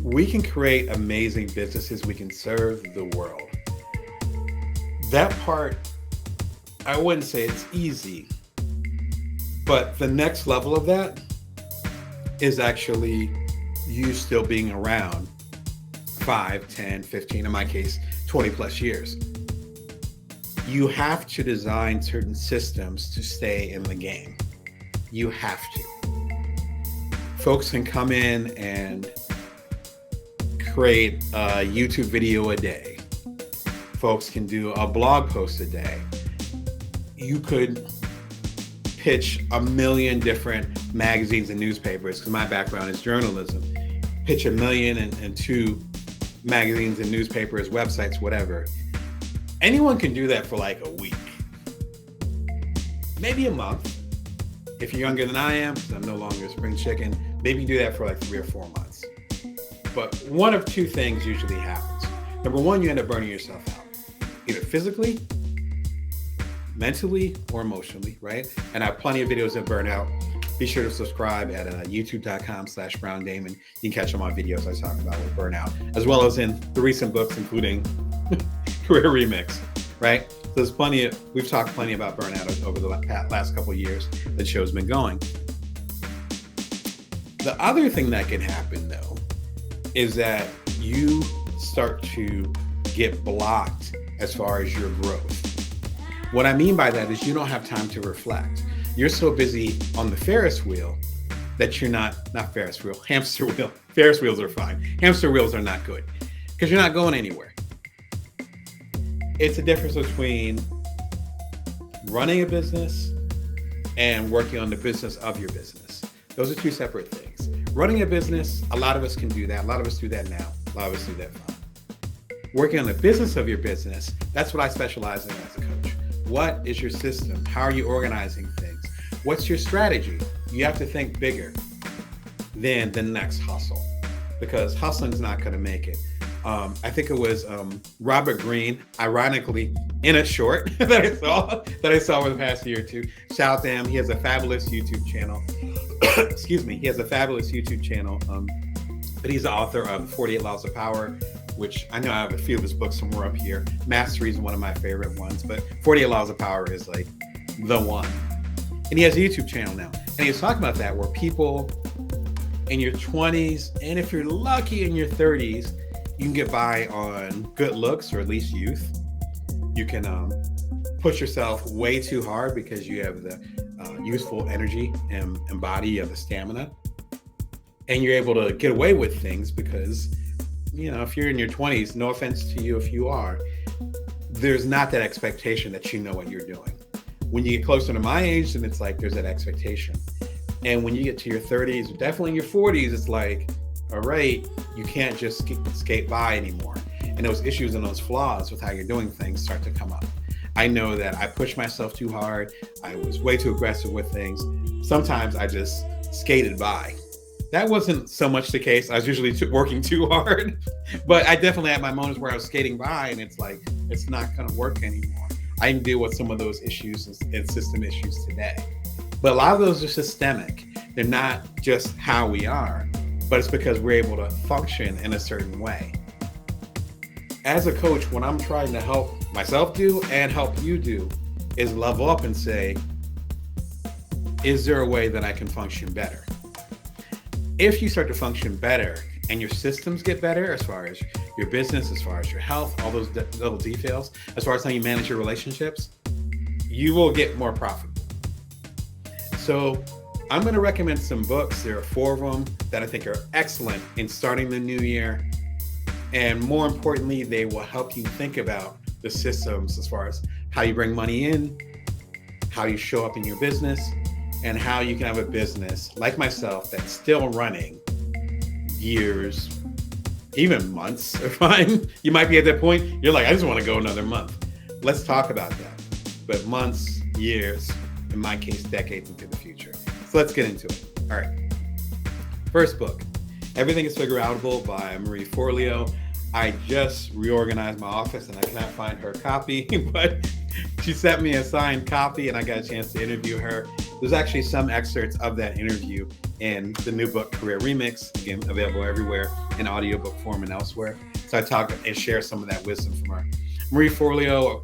We can create amazing businesses. We can serve the world. That part, I wouldn't say it's easy, but the next level of that is actually you still being around 5, 10, 15, in my case, 20 plus years. You have to design certain systems to stay in the game. You have to. Folks can come in and create a YouTube video a day. Folks can do a blog post a day. You could pitch a million different magazines and newspapers, because my background is journalism. Pitch a million and two magazines and newspapers, websites, whatever. Anyone can do that for like a week, maybe a month. If you're younger than I am, because I'm no longer a spring chicken, maybe you do that for like 3 or 4 months. But one of two things usually happens. Number one, you end up burning yourself out, either physically, mentally, or emotionally, right? And I have plenty of videos that burn out. Be sure to subscribe at youtube.com/BrownDamon. You can catch all my videos I talk about with burnout, as well as in the recent books, including Career Remix, right? So there's we've talked plenty about burnout over the last couple of years that show's been going. The other thing that can happen, though, is that you start to get blocked as far as your growth. What I mean by that is you don't have time to reflect. You're so busy on the Ferris wheel that you're not Ferris wheel, hamster wheel. Ferris wheels are fine. Hamster wheels are not good because you're not going anywhere. It's a difference between running a business and working on the business of your business. Those are two separate things. Running a business, a lot of us can do that. A lot of us do that now. A lot of us do that fine. Working on the business of your business, that's what I specialize in as a coach. What is your system? How are you organizing things? What's your strategy? You have to think bigger than the next hustle, because hustling is not going to make it. I think it was Robert Greene, ironically, in a short that I saw over the past year or two. Shout out to him. He has a fabulous YouTube channel. Excuse me. He has a fabulous YouTube channel. But he's the author of 48 Laws of Power, which I know I have a few of his books somewhere up here. Mastery is one of my favorite ones, but 48 Laws of Power is like the one. And he has a YouTube channel now. And he was talking about that, where people in your 20s, and if you're lucky in your 30s, you can get by on good looks, or at least youth. You can push yourself way too hard because you have the youthful energy and body, you have the stamina. And you're able to get away with things because, you know, if you're in your 20s, no offense to you if you are, there's not that expectation that you know what you're doing. When you get closer to my age, then it's like there's that expectation. And when you get to your 30s, definitely in your 40s, it's like, all right, you can't just skate by anymore. And those issues and those flaws with how you're doing things start to come up. I know that I pushed myself too hard. I was way too aggressive with things. Sometimes I just skated by. That wasn't so much the case. I was usually working too hard, but I definitely had my moments where I was skating by and it's like, it's not going to work anymore. I can deal with some of those issues and system issues today. But a lot of those are systemic. They're not just how we are, but it's because we're able to function in a certain way. As a coach, what I'm trying to help myself do and help you do is level up and say, is there a way that I can function better? If you start to function better and your systems get better, as far as your business, as far as your health, all those little details, as far as how you manage your relationships, you will get more profitable. So I'm going to recommend some books. There are 4 of them that I think are excellent in starting the new year. And more importantly, they will help you think about the systems as far as how you bring money in, how you show up in your business, and how you can have a business like myself that's still running years, even months are fine. You might be at that point, you're like, I just want to go another month. Let's talk about that. But months, years, in my case, decades into the future. So let's get into it. All right. First book, Everything is Figure Outable by Marie Forleo. I just reorganized my office and I cannot find her copy, but she sent me a signed copy and I got a chance to interview her. There's actually some excerpts of that interview in the new book, Career Remix, again, available everywhere in audiobook form and elsewhere. So I talk and share some of that wisdom from her. Marie Forleo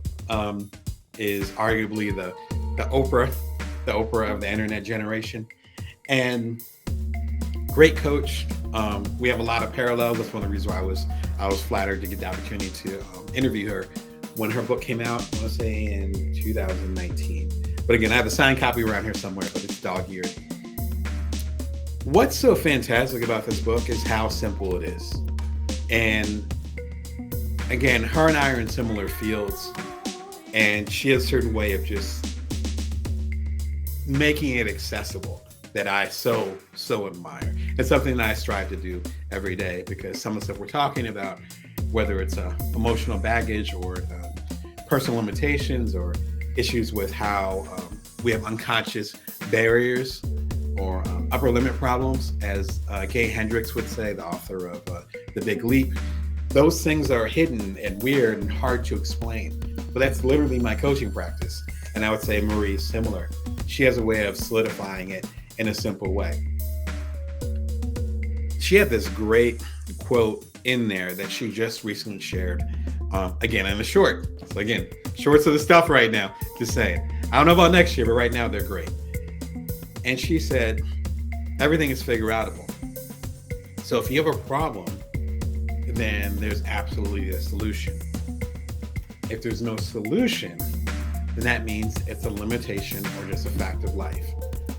is arguably the Oprah of the internet generation, and great coach. We have a lot of parallels. That's one of the reasons why I was flattered to get the opportunity to interview her when her book came out, I want to say in 2019. But again, I have a signed copy around here somewhere, but it's dog-eared. What's so fantastic about this book is how simple it is. And again, her and I are in similar fields, and she has a certain way of just making it accessible that I so admire. It's something that I strive to do every day, because some of the stuff we're talking about, whether it's emotional baggage or personal limitations or issues with how we have unconscious barriers or upper limit problems, as Gay Hendricks would say, the author of The Big Leap. Those things are hidden and weird and hard to explain. But that's literally my coaching practice. And I would say Marie is similar. She has a way of solidifying it in a simple way. She had this great quote in there that she just recently shared, again, in a short. So again, shorts are the stuff right now, just saying. I don't know about next year, but right now they're great. And she said, everything is figure-outable. So if you have a problem, then there's absolutely a solution. If there's no solution, then that means it's a limitation or just a fact of life,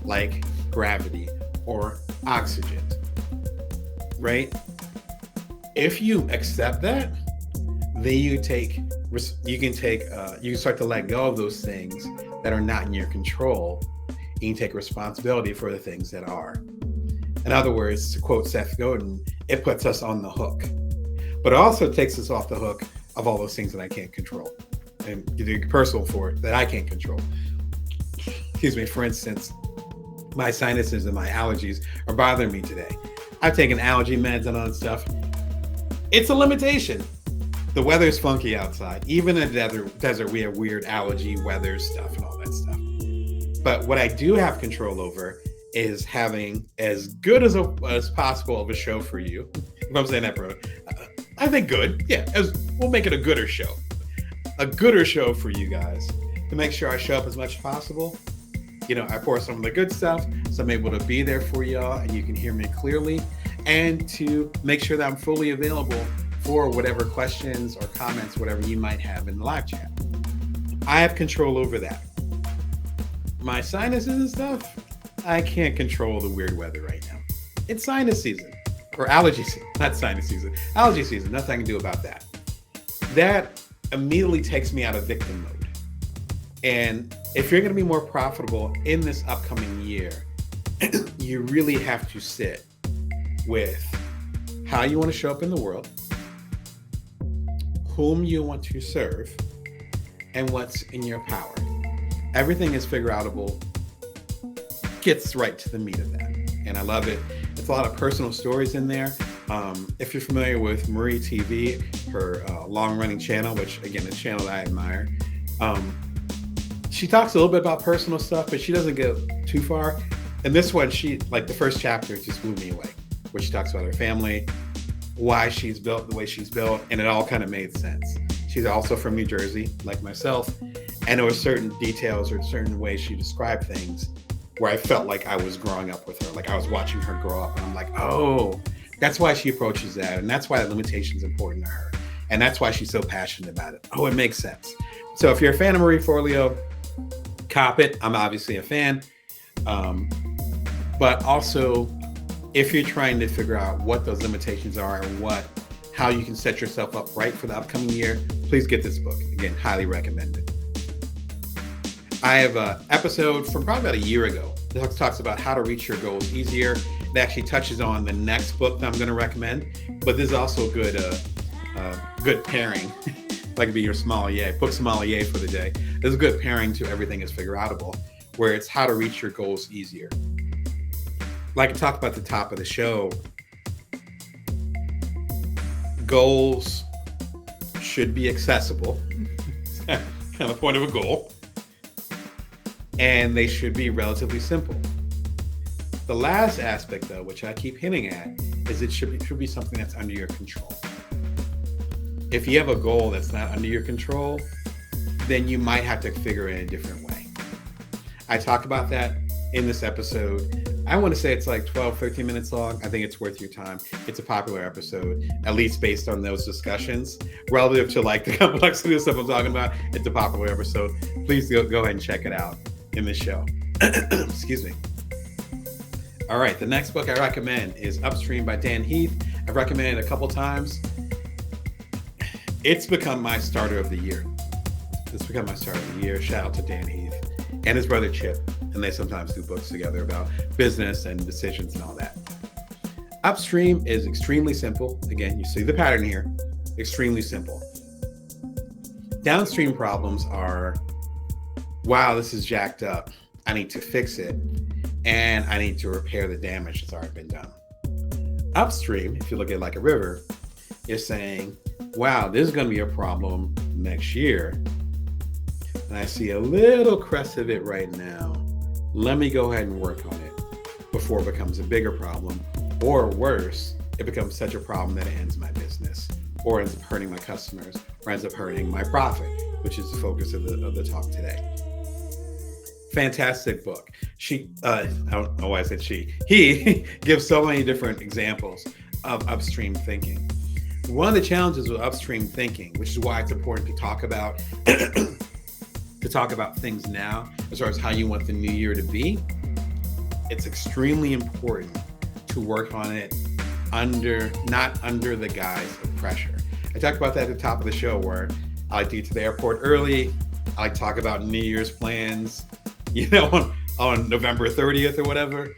like gravity or oxygen, right? If you accept that, then you can start to let go of those things that are not in your control. You can take responsibility for the things that are. In other words, to quote Seth Godin, it puts us on the hook, but it also takes us off the hook of all those things that I can't control, and get personal for it, that I can't control. Excuse me, for instance, my sinuses and my allergies are bothering me today. I've taken allergy meds and all that stuff. It's a limitation. The weather's funky outside. Even in the desert, we have weird allergy weather stuff and all that stuff. But what I do have control over is having as good as possible of a show for you. If I'm saying that, bro, I think good. Yeah, we'll make it a gooder show. A gooder show for you guys, to make sure I show up as much as possible. You know, I pour some of the good stuff, so I'm able to be there for y'all and you can hear me clearly, and to make sure that I'm fully available for whatever questions or comments, whatever you might have in the live chat. I have control over that. My sinuses and stuff, I can't control the weird weather right now. It's sinus season, or allergy season, not sinus season, allergy season, nothing I can do about that. That immediately takes me out of victim mode. And if you're going to be more profitable in this upcoming year, you really have to sit with how you want to show up in the world, whom you want to serve, and what's in your power. Everything is figure-outable, gets right to the meat of that. And I love it. It's a lot of personal stories in there. If you're familiar with Marie TV, her long-running channel, which again, is a channel that I admire, she talks a little bit about personal stuff, but she doesn't go too far. And this one, the first chapter just blew me away, where she talks about her family, why she's built the way she's built, and it all kind of made sense. She's also from New Jersey, like myself, and there were certain details or certain ways she described things where I felt like I was growing up with her, like I was watching her grow up, and I'm like, oh, that's why she approaches that, and that's why that limitation is important to her, and that's why she's so passionate about it. Oh, it makes sense. So if you're a fan of Marie Forleo, cop it. I'm obviously a fan. But also, if you're trying to figure out what those limitations are and how you can set yourself up right for the upcoming year, please get this book. Again, highly recommended. I have an episode from probably about a year ago that talks about how to reach your goals easier. It actually touches on the next book that I'm going to recommend, but this is also a good pairing. If I could be your book sommelier for the day. This is a good pairing to Everything is Figure-Outable, where it's how to reach your goals easier. Like I talked about at the top of the show, goals should be accessible. Kind of the point of a goal. and they should be relatively simple. The last aspect, though, which I keep hinting at, is it should be something that's under your control. If you have a goal that's not under your control, then you might have to figure it in a different way. I talk about that in this episode. I want to say it's like 12, 13 minutes long. I think it's worth your time. It's a popular episode, at least based on those discussions. Relative to like the complexity of stuff I'm talking about, it's a popular episode. Please go ahead and check it out in the show. Excuse me. All right, the next book I recommend is Upstream by Dan Heath. I've recommended it a couple times. It's become my starter of the year. Shout out to Dan Heath and his brother Chip. And they sometimes do books together about business and decisions and all that. Upstream is extremely simple. Again, you see the pattern here. Extremely simple. Downstream problems are, wow, this is jacked up. I need to fix it. And I need to repair the damage that's already been done. Upstream, if you look at it like a river, is saying, wow, this is going to be a problem next year. And I see a little crest of it right now. Let me go ahead and work on it before it becomes a bigger problem, or worse, it becomes such a problem that it ends my business, or ends up hurting my customers, or ends up hurting my profit, which is the focus of the talk today. Fantastic book. I don't know why I said she. He gives so many different examples of upstream thinking. One of the challenges with upstream thinking, which is why it's important to talk about things now as far as how you want the new year to be, it's extremely important to work on it not under the guise of pressure. I talked about that at the top of the show where I like to get to the airport early. I like to talk about New Year's plans, on November 30th or whatever.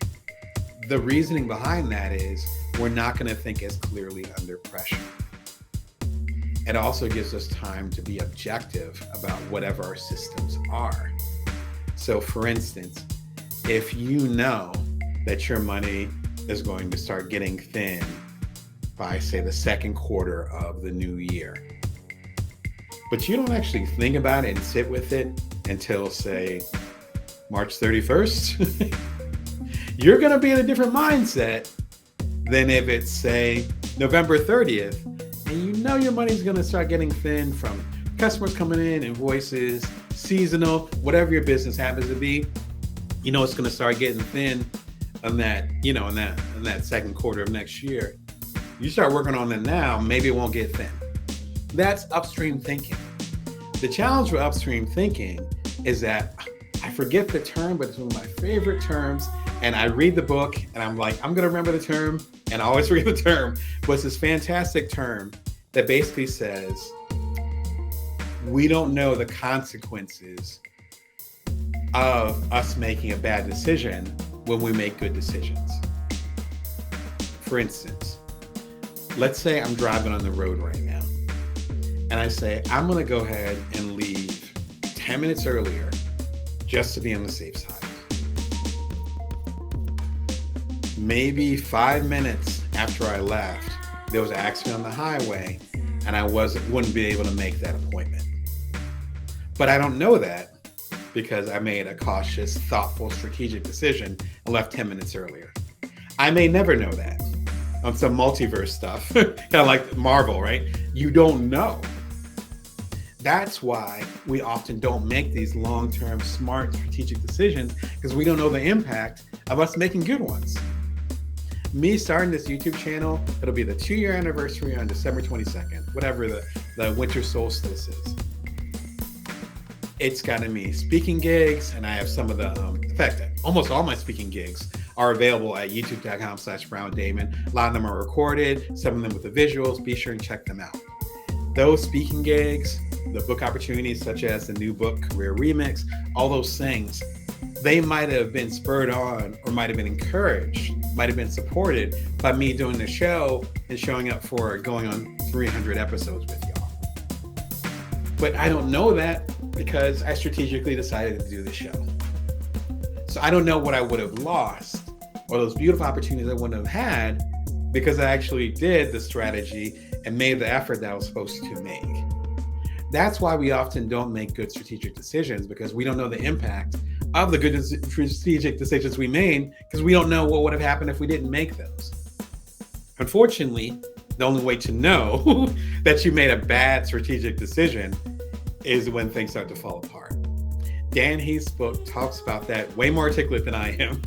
The reasoning behind that is we're not going to think as clearly under pressure. It also gives us time to be objective about whatever our systems are. So for instance, if you know that your money is going to start getting thin by, say, the second quarter of the new year, but you don't actually think about it and sit with it until, say, March 31st, you're going to be in a different mindset than if it's, say, November 30th, and you know your money's going to start getting thin from customers coming in, invoices, seasonal, whatever your business happens to be. It's going to start getting thin on that, in that second quarter of next year. You start working on it now, maybe it won't get thin. That's upstream thinking. The challenge with upstream thinking is that I forget the term, but it's one of my favorite terms. And I read the book and I'm like, I'm going to remember the term, and I always forget the term. But it's this fantastic term that basically says, we don't know the consequences of us making a bad decision when we make good decisions. For instance, let's say I'm driving on the road right now and I say, I'm going to go ahead and leave 10 minutes earlier just to be on the safe side. Maybe 5 minutes after I left, there was an accident on the highway and I wouldn't be able to make that appointment. But I don't know that because I made a cautious, thoughtful, strategic decision and left 10 minutes earlier. I may never know that on some multiverse stuff, kind of like Marvel, right? You don't know. That's why we often don't make these long-term, smart, strategic decisions, because we don't know the impact of us making good ones. Me starting this YouTube channel, it'll be the 2-year anniversary on December 22nd, whatever the winter solstice is. It's gotten me speaking gigs, and I have some of the, in fact, almost all my speaking gigs are available at youtube.com/BrownDamon. A lot of them are recorded, some of them with the visuals. Be sure and check them out. Those speaking gigs, the book opportunities such as the new book, Career Remix, all those things, they might have been spurred on or might have been encouraged, might have been supported by me doing the show and showing up for going on 300 episodes with y'all. But I don't know that because I strategically decided to do the show. So I don't know what I would have lost or those beautiful opportunities I wouldn't have had because I actually did the strategy and made the effort that I was supposed to make. That's why we often don't make good strategic decisions, because we don't know the impact of the good strategic decisions we made because we don't know what would have happened if we didn't make those. Unfortunately, the only way to know that you made a bad strategic decision is when things start to fall apart. Dan Heath's book talks about that, way more articulate than I am,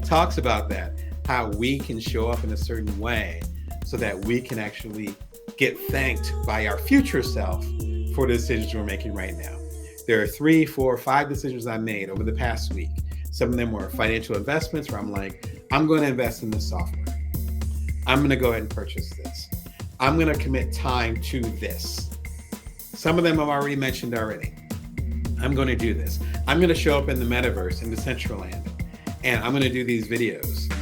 talks about that, how we can show up in a certain way so that we can actually get thanked by our future self for the decisions we're making right now. There are 3, 4, 5 decisions I made over the past week. Some of them were financial investments where I'm like, I'm going to invest in this software. I'm going to go ahead and purchase this. I'm going to commit time to this. Some of them I've already mentioned already. I'm going to do this. I'm going to show up in the metaverse, in the Decentraland, and I'm going to do these videos.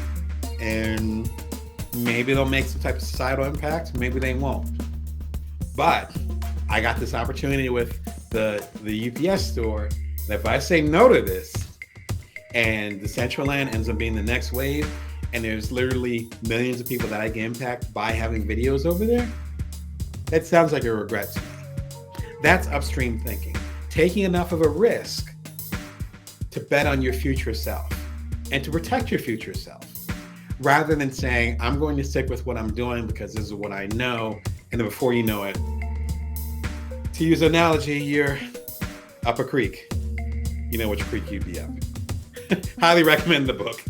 And maybe they'll make some type of societal impact. Maybe they won't. But I got this opportunity with the UPS store that if I say no to this and the Decentraland ends up being the next wave, and there's literally millions of people that I can impact by having videos over there, that sounds like a regret to me. That's upstream thinking. Taking enough of a risk to bet on your future self and to protect your future self, rather than saying, I'm going to stick with what I'm doing because this is what I know. And then before you know it, to use an analogy, you're up a creek. You know which creek you'd be up. Highly recommend the book.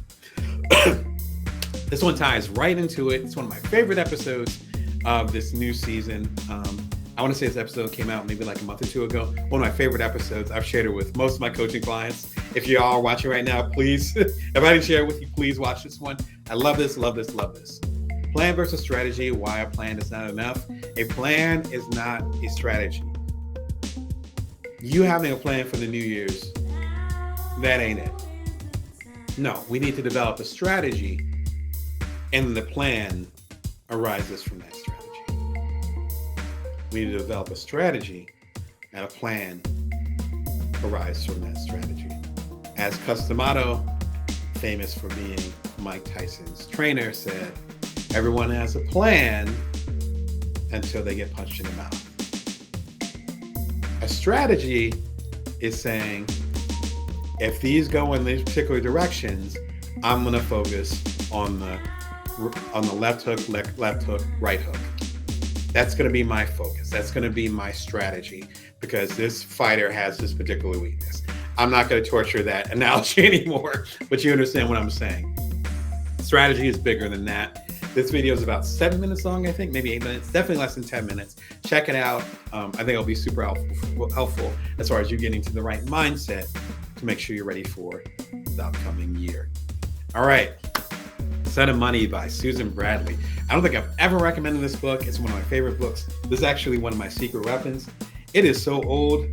This one ties right into it. It's one of my favorite episodes of this new season. I want to say this episode came out maybe like a month or 2 ago. One of my favorite episodes. I've shared it with most of my coaching clients. If you all are watching right now, please, if I didn't share it with you, please watch this one. I love this, love this, love this. Plan versus strategy, why a plan is not enough. A plan is not a strategy. You having a plan for the New Year's, that ain't it. No, we need to develop a strategy, and the plan arises from that strategy. We need to develop a strategy, and a plan arises from that strategy. As Customato, famous for being Mike Tyson's trainer, said, everyone has a plan until they get punched in the mouth. A strategy is saying, if these go in these particular directions, I'm going to focus on the left hook, right hook. That's going to be my focus. That's going to be my strategy because this fighter has this particular weakness. I'm not going to torture that analogy anymore, but you understand what I'm saying. Strategy is bigger than that. This video is about 7 minutes long, I think, maybe 8 minutes, definitely less than 10 minutes. Check it out. I think it'll be super helpful as far as you getting to the right mindset to make sure you're ready for the upcoming year. All right. Son of Money by Susan Bradley. I don't think I've ever recommended this book. It's one of my favorite books. This is actually one of my secret weapons. It is so old.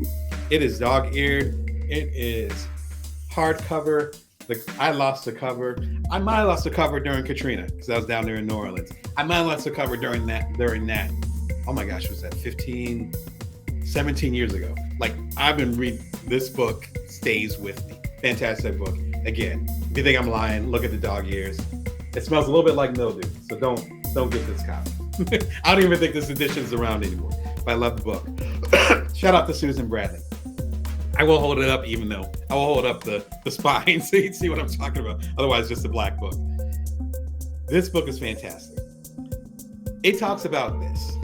It is dog-eared. It is hardcover. I lost the cover. I might have lost the cover during Katrina because I was down there in New Orleans. I might have lost the cover during that. Oh my gosh, was that 17 years ago? Like, I've been reading this book, stays with me. Fantastic book. Again, if you think I'm lying, look at the dog ears. It smells a little bit like mildew, so don't get this copy. I don't even think this edition is around anymore, but I love the book. Shout out to Susan Bradley. I will hold it up, even though I will hold up the spine so you can see what I'm talking about. Otherwise, just a black book. This book is fantastic. It talks about this.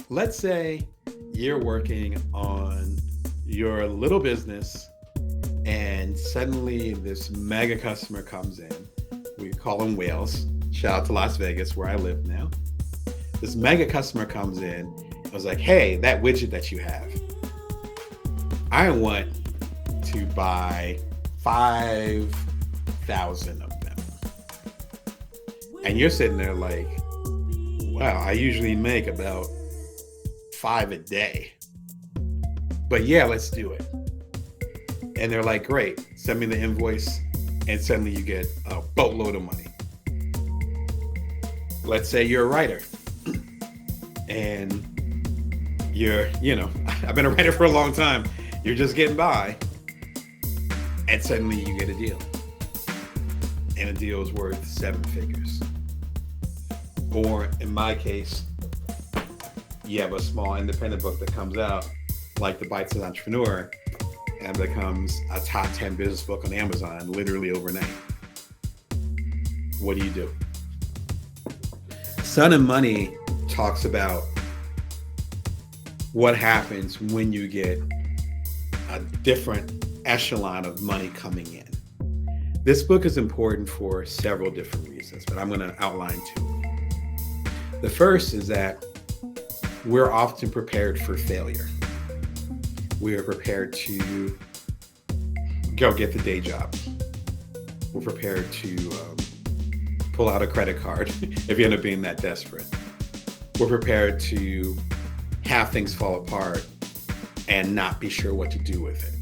Let's say you're working on your little business and suddenly this mega customer comes in. We call them whales. Shout out to Las Vegas, where I live now. This mega customer comes in and was like, hey, that widget that you have, I want to buy 5,000 of them. And you're sitting there like, wow, I usually make about 5 a day. But yeah, let's do it. And they're like, great, send me the invoice, and suddenly you get a boatload of money. Let's say you're a writer and I've been a writer for a long time. You're just getting by, and suddenly you get a deal. And a deal is worth 7 figures. Or in my case, you have a small independent book that comes out, like The Bites of the Entrepreneur, and becomes a top 10 business book on Amazon literally overnight. What do? Son of Money talks about what happens when you get a different echelon of money coming in. This book is important for several different reasons, but I'm going to outline two. The first is that we're often prepared for failure. We are prepared to go get the day job. We're prepared to pull out a credit card if you end up being that desperate. We're prepared to have things fall apart and not be sure what to do with it.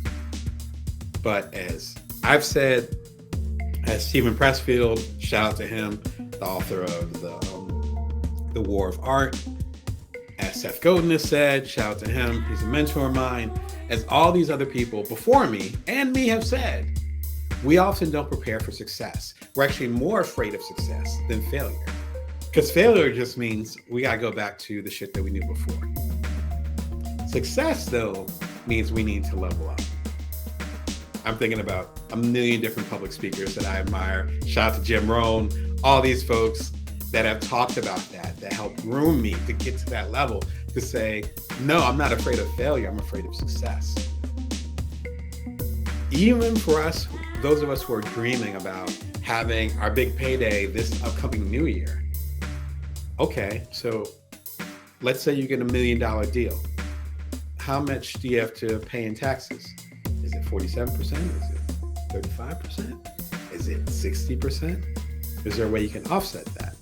But as I've said, as Stephen Pressfield, shout out to him, the author of the War of Art, as Seth Godin has said, shout out to him, he's a mentor of mine, as all these other people before me and me have said, we often don't prepare for success. We're actually more afraid of success than failure. Because failure just means we gotta go back to the shit that we knew before. Success, though, means we need to level up. I'm thinking about a million different public speakers that I admire. Shout out to Jim Rohn, all these folks that have talked about that helped groom me to get to that level, to say, no, I'm not afraid of failure, I'm afraid of success. Even for us, those of us who are dreaming about having our big payday this upcoming new year. Okay, so let's say you get $1 million deal. How much do you have to pay in taxes? Is it 47%? Is it 35%? Is it 60%? Is there a way you can offset that?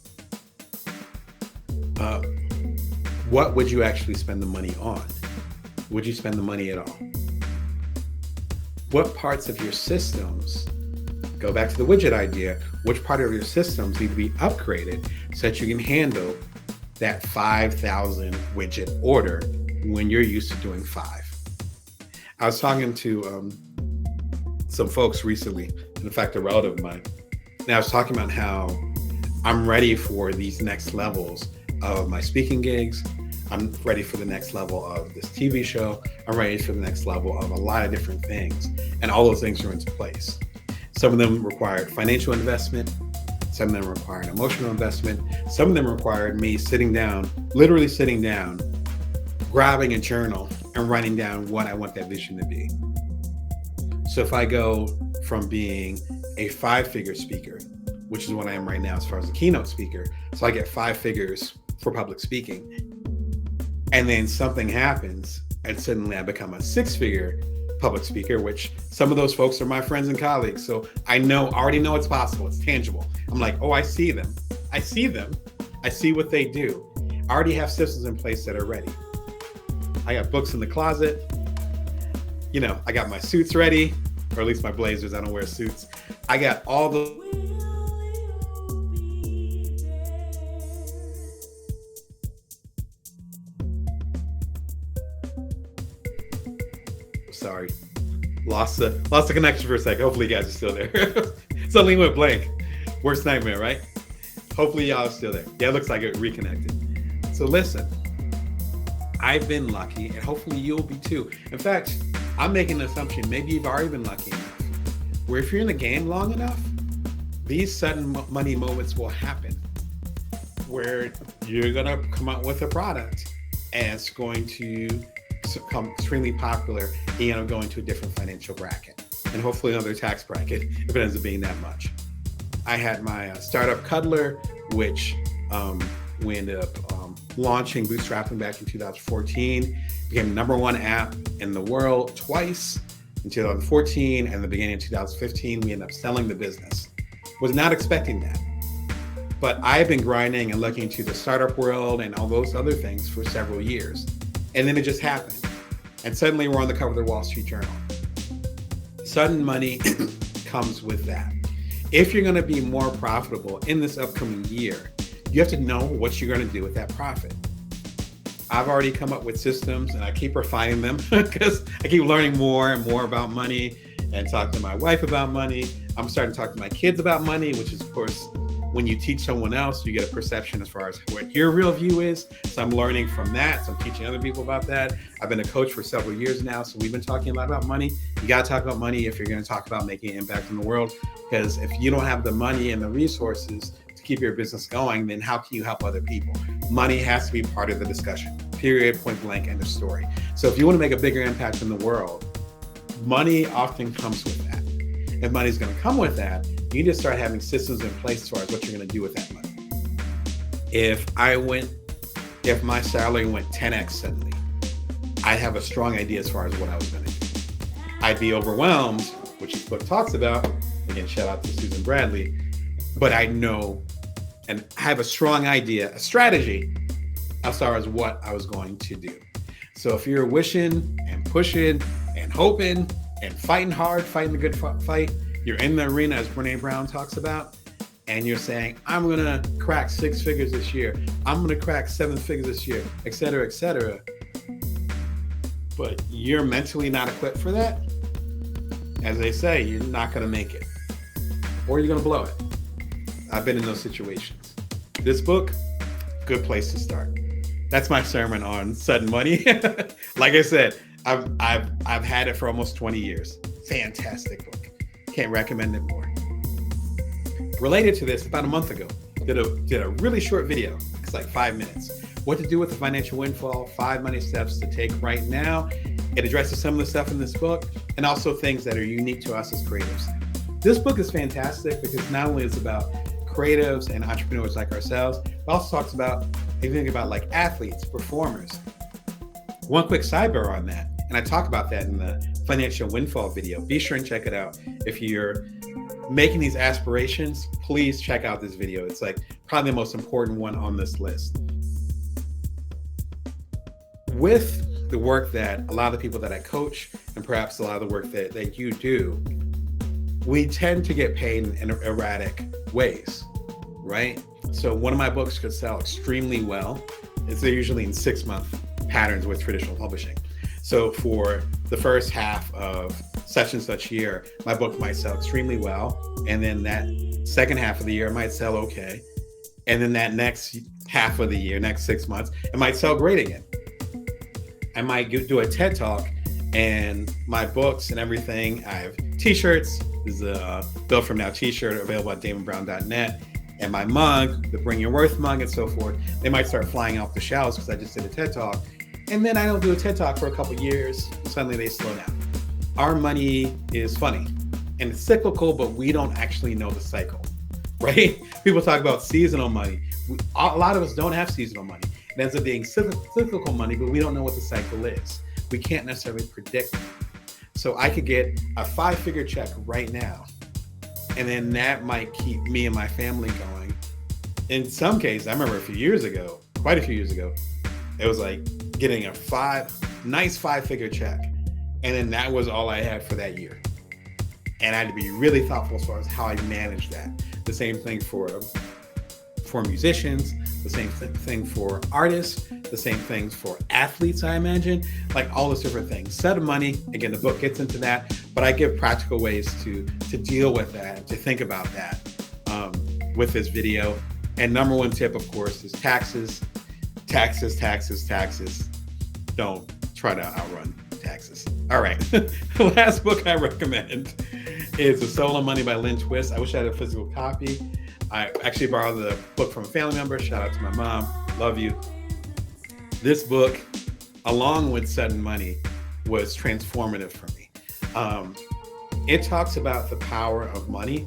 What would you actually spend the money on? Would you spend the money at all? What parts of your systems, go back to the widget idea, which part of your systems need to be upgraded so that you can handle that 5,000 widget order when you're used to doing 5? I was talking to some folks recently, in fact, a relative of mine, and I was talking about how I'm ready for these next levels of my speaking gigs. I'm ready for the next level of this TV show. I'm ready for the next level of a lot of different things. And all those things are into place. Some of them required financial investment. Some of them required emotional investment. Some of them required me sitting down, literally sitting down, grabbing a journal and writing down what I want that vision to be. So if I go from being a 5-figure speaker, which is what I am right now as far as a keynote speaker, so I get 5 figures for public speaking, and then something happens and suddenly I become a 6-figure public speaker, which some of those folks are my friends and colleagues. So I already know it's possible. It's tangible. I'm like, oh, I see them. I see what they do. I already have systems in place that are ready. I got books in the closet. I got my suits ready, or at least my blazers. I don't wear suits. I got all the Sorry, lost the connection for a second. Hopefully you guys are still there. Suddenly went blank. Worst nightmare, right? Hopefully y'all are still there. Yeah, it looks like it reconnected. So listen, I've been lucky, and hopefully you'll be too. In fact, I'm making an assumption, maybe you've already been lucky enough, where if you're in the game long enough, these sudden money moments will happen, where you're gonna come out with a product and it's going to become extremely popular, and you end up going to a different financial bracket, and hopefully another tax bracket if it ends up being that much. I had my startup Cuddler, which we ended up launching, bootstrapping back in 2014, became the #1 app in the world twice in 2014, and the beginning of 2015, we ended up selling the business. Was not expecting that. But I've been grinding and looking into the startup world and all those other things for several years. And then it just happened. And suddenly we're on the cover of the Wall Street Journal. Sudden money comes with that. If you're going to be more profitable in this upcoming year, you have to know what you're going to do with that profit. I've already come up with systems, and I keep refining them because I keep learning more and more about money and talk to my wife about money. I'm starting to talk to my kids about money, which is, of course, When you teach someone else, you get a perception as far as what your real view is. So I'm learning from that. So I'm teaching other people about that. I've been a coach for several years now. So we've been talking a lot about money. You got to talk about money if you're going to talk about making an impact in the world. Because if you don't have the money and the resources to keep your business going, then how can you help other people? Money has to be part of the discussion. Period, point blank, end of story. So if you want to make a bigger impact in the world, money often comes with that. If money's going to come with that, you need to start having systems in place as far as what you're going to do with that money. If my salary went 10x suddenly, I'd have a strong idea as far as what I was going to do. I'd be overwhelmed, which this book talks about. Again, shout out to Susan Bradley. But I know and have a strong idea, a strategy as far as what I was going to do. So if you're wishing and pushing and hoping and fighting hard, fighting the good fight, you're in the arena, as Damon Brown talks about, and you're saying, I'm going to crack 6 figures this year. I'm going to crack 7 figures this year, et cetera, et cetera. But you're mentally not equipped for that. As they say, you're not going to make it, or you're going to blow it. I've been in those situations. This book, good place to start. That's my sermon on sudden money. Like I said, I've had it for almost 20 years. Fantastic book. Can't recommend it more. Related to this, about a month ago, did a really short video. It's like 5 minutes. What to do with the financial windfall, 5 money steps to take right now. It addresses some of the stuff in this book and also things that are unique to us as creatives. This book is fantastic because not only is it about creatives and entrepreneurs like ourselves, but also talks about, if you think about like athletes, performers. One quick sidebar on that, and I talk about that in the financial windfall video. Be sure and check it out. If you're making these aspirations, please check out this video. It's like probably the most important one on this list. With the work that a lot of the people that I coach, and perhaps a lot of the work that you do, we tend to get paid in erratic ways, right? So one of my books could sell extremely well. It's usually in 6-month patterns with traditional publishing. So for the first half of such and such year, my book might sell extremely well. And then that second half of the year might sell okay. And then that next half of the year, next 6 months, it might sell great again. I might do a TED Talk and my books and everything. I have t-shirts. This is a Built From Now t-shirt available at damonbrown.net. And my mug, the Bring Your Worth mug and so forth, they might start flying off the shelves because I just did a TED Talk. And then I don't do a TED Talk for a couple years, and suddenly they slow down. Our money is funny and it's cyclical, but we don't actually know the cycle, right? People talk about seasonal money. A lot of us don't have seasonal money. It ends up being cyclical money, but we don't know what the cycle is. We can't necessarily predict it. So I could get a 5-figure check right now, and then that might keep me and my family going. In some cases, I remember quite a few years ago, it was like getting a nice 5-figure check. And then that was all I had for that year. And I had to be really thoughtful as far as how I manage that. The same thing for musicians, the same thing for artists, the same things for athletes, I imagine, like all those different things. Set of money, again, the book gets into that, but I give practical ways to deal with that, to think about that with this video. And number one tip, of course, is taxes. Taxes, taxes, taxes. Don't try to outrun taxes. All right. The last book I recommend is The Soul of Money by Lynn Twist. I wish I had a physical copy. I actually borrowed the book from a family member. Shout out to my mom. Love you. This book, along with Sudden Money, was transformative for me. It talks about the power of money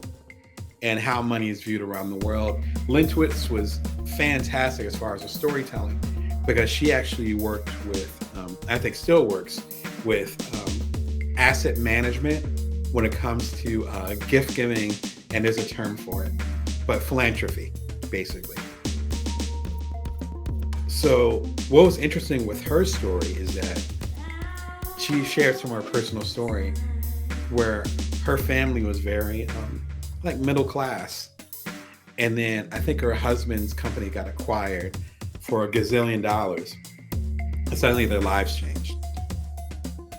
and how money is viewed around the world. Lynn Twist was fantastic as far as the storytelling because she actually worked with, I think still works with asset management when it comes to gift giving, and there's a term for it, but philanthropy, basically. So what was interesting with her story is that she shared some of her personal story where her family was very like middle class. And then I think her husband's company got acquired for $1 gazillion. And suddenly their lives changed.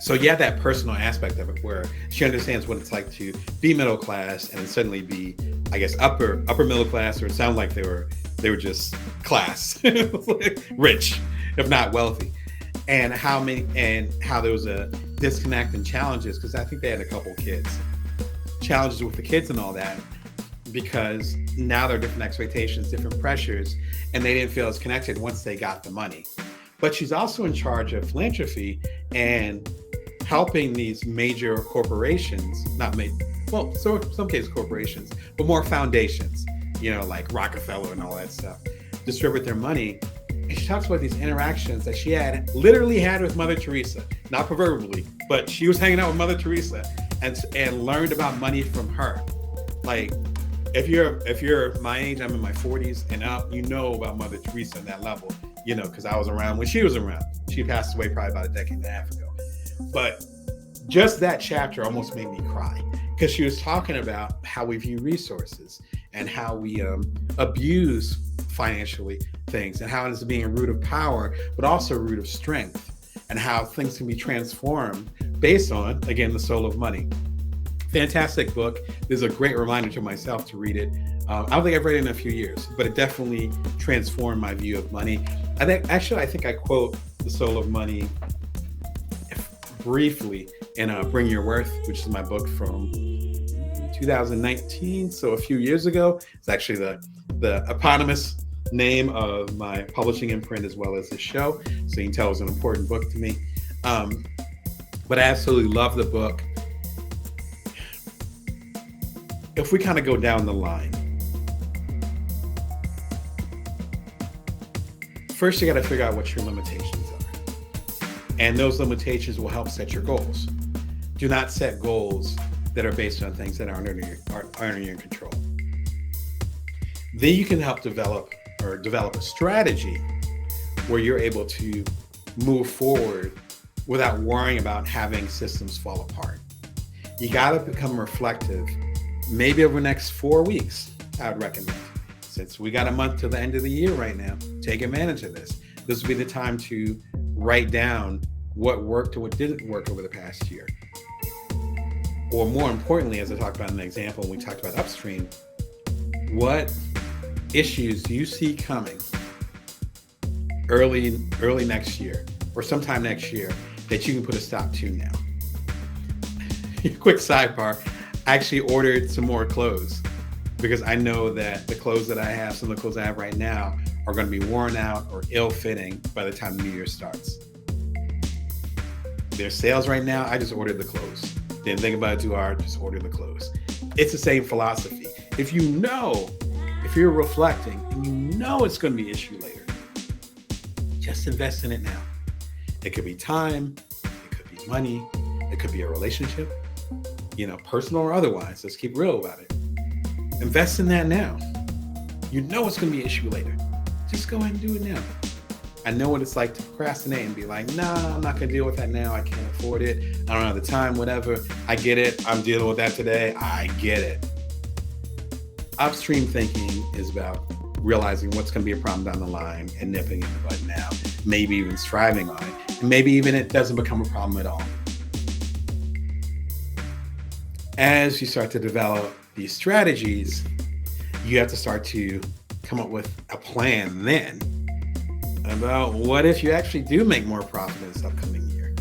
So you have that personal aspect of it where she understands what it's like to be middle class and suddenly be I guess upper middle class, or it sounded like they were just class, rich, if not wealthy, and how there was a disconnect and challenges, because I think they had a couple kids, challenges with the kids and all that, because now there are different expectations, different pressures, and they didn't feel as connected once they got the money. But she's also in charge of philanthropy and helping these major corporations, so some cases corporations, but more foundations, like Rockefeller and all that stuff, distribute their money. And she talks about these interactions that she literally had with Mother Teresa, not proverbially, but she was hanging out with Mother Teresa and learned about money from her. Like, if you're my age, I'm in my 40s and up, about Mother Teresa on that level, because I was around when she was around. She passed away probably about a decade and a half ago. But just that chapter almost made me cry, because she was talking about how we view resources and how we abuse financially things, and how it is being a root of power, but also a root of strength, and how things can be transformed based on, again, the soul of money. Fantastic book. This is a great reminder to myself to read it. I don't think I've read it in a few years, but it definitely transformed my view of money. I think I quote The Soul of Money briefly in Bring Your Worth, which is my book from 2019, so a few years ago. It's actually the eponymous name of my publishing imprint as well as this show, so you can tell it was an important book to me. But I absolutely love the book. If we kind of go down the line, first you got to figure out what your limitations are, and those limitations will help set your goals. Do not set goals that are based on things that aren't under your control. Then you can help develop a strategy where you're able to move forward without worrying about having systems fall apart. You got to become reflective. Maybe over the next 4 weeks, I would recommend. Since we got a month to the end of the year right now, take advantage of this. This would be the time to write down what worked and what didn't work over the past year. Or more importantly, as I talked about in the example, when we talked about upstream, what issues do you see coming early next year or sometime next year that you can put a stop to now? Quick sidebar. I actually ordered some more clothes because I know that the clothes that I have, some of the clothes I have right now, are going to be worn out or ill-fitting by the time the new year starts. There's sales right now. I just ordered the clothes. Didn't think about it too hard, just order the clothes. It's the same philosophy. If you're reflecting and you know it's going to be an issue later, just invest in it now. It could be time, it could be money, it could be a relationship, personal or otherwise. Let's keep real about it. Invest in that now. You know it's going to be an issue later. Just go ahead and do it now. I know what it's like to procrastinate and be like, nah, I'm not going to deal with that now. I can't afford it. I don't have the time, whatever. I get it. I'm dealing with that today. I get it. Upstream thinking is about realizing what's going to be a problem down the line and nipping it in the bud now. Maybe even striving on it. And maybe even it doesn't become a problem at all. As you start to develop these strategies, you have to start to come up with a plan then about what if you actually do make more profit in this upcoming year.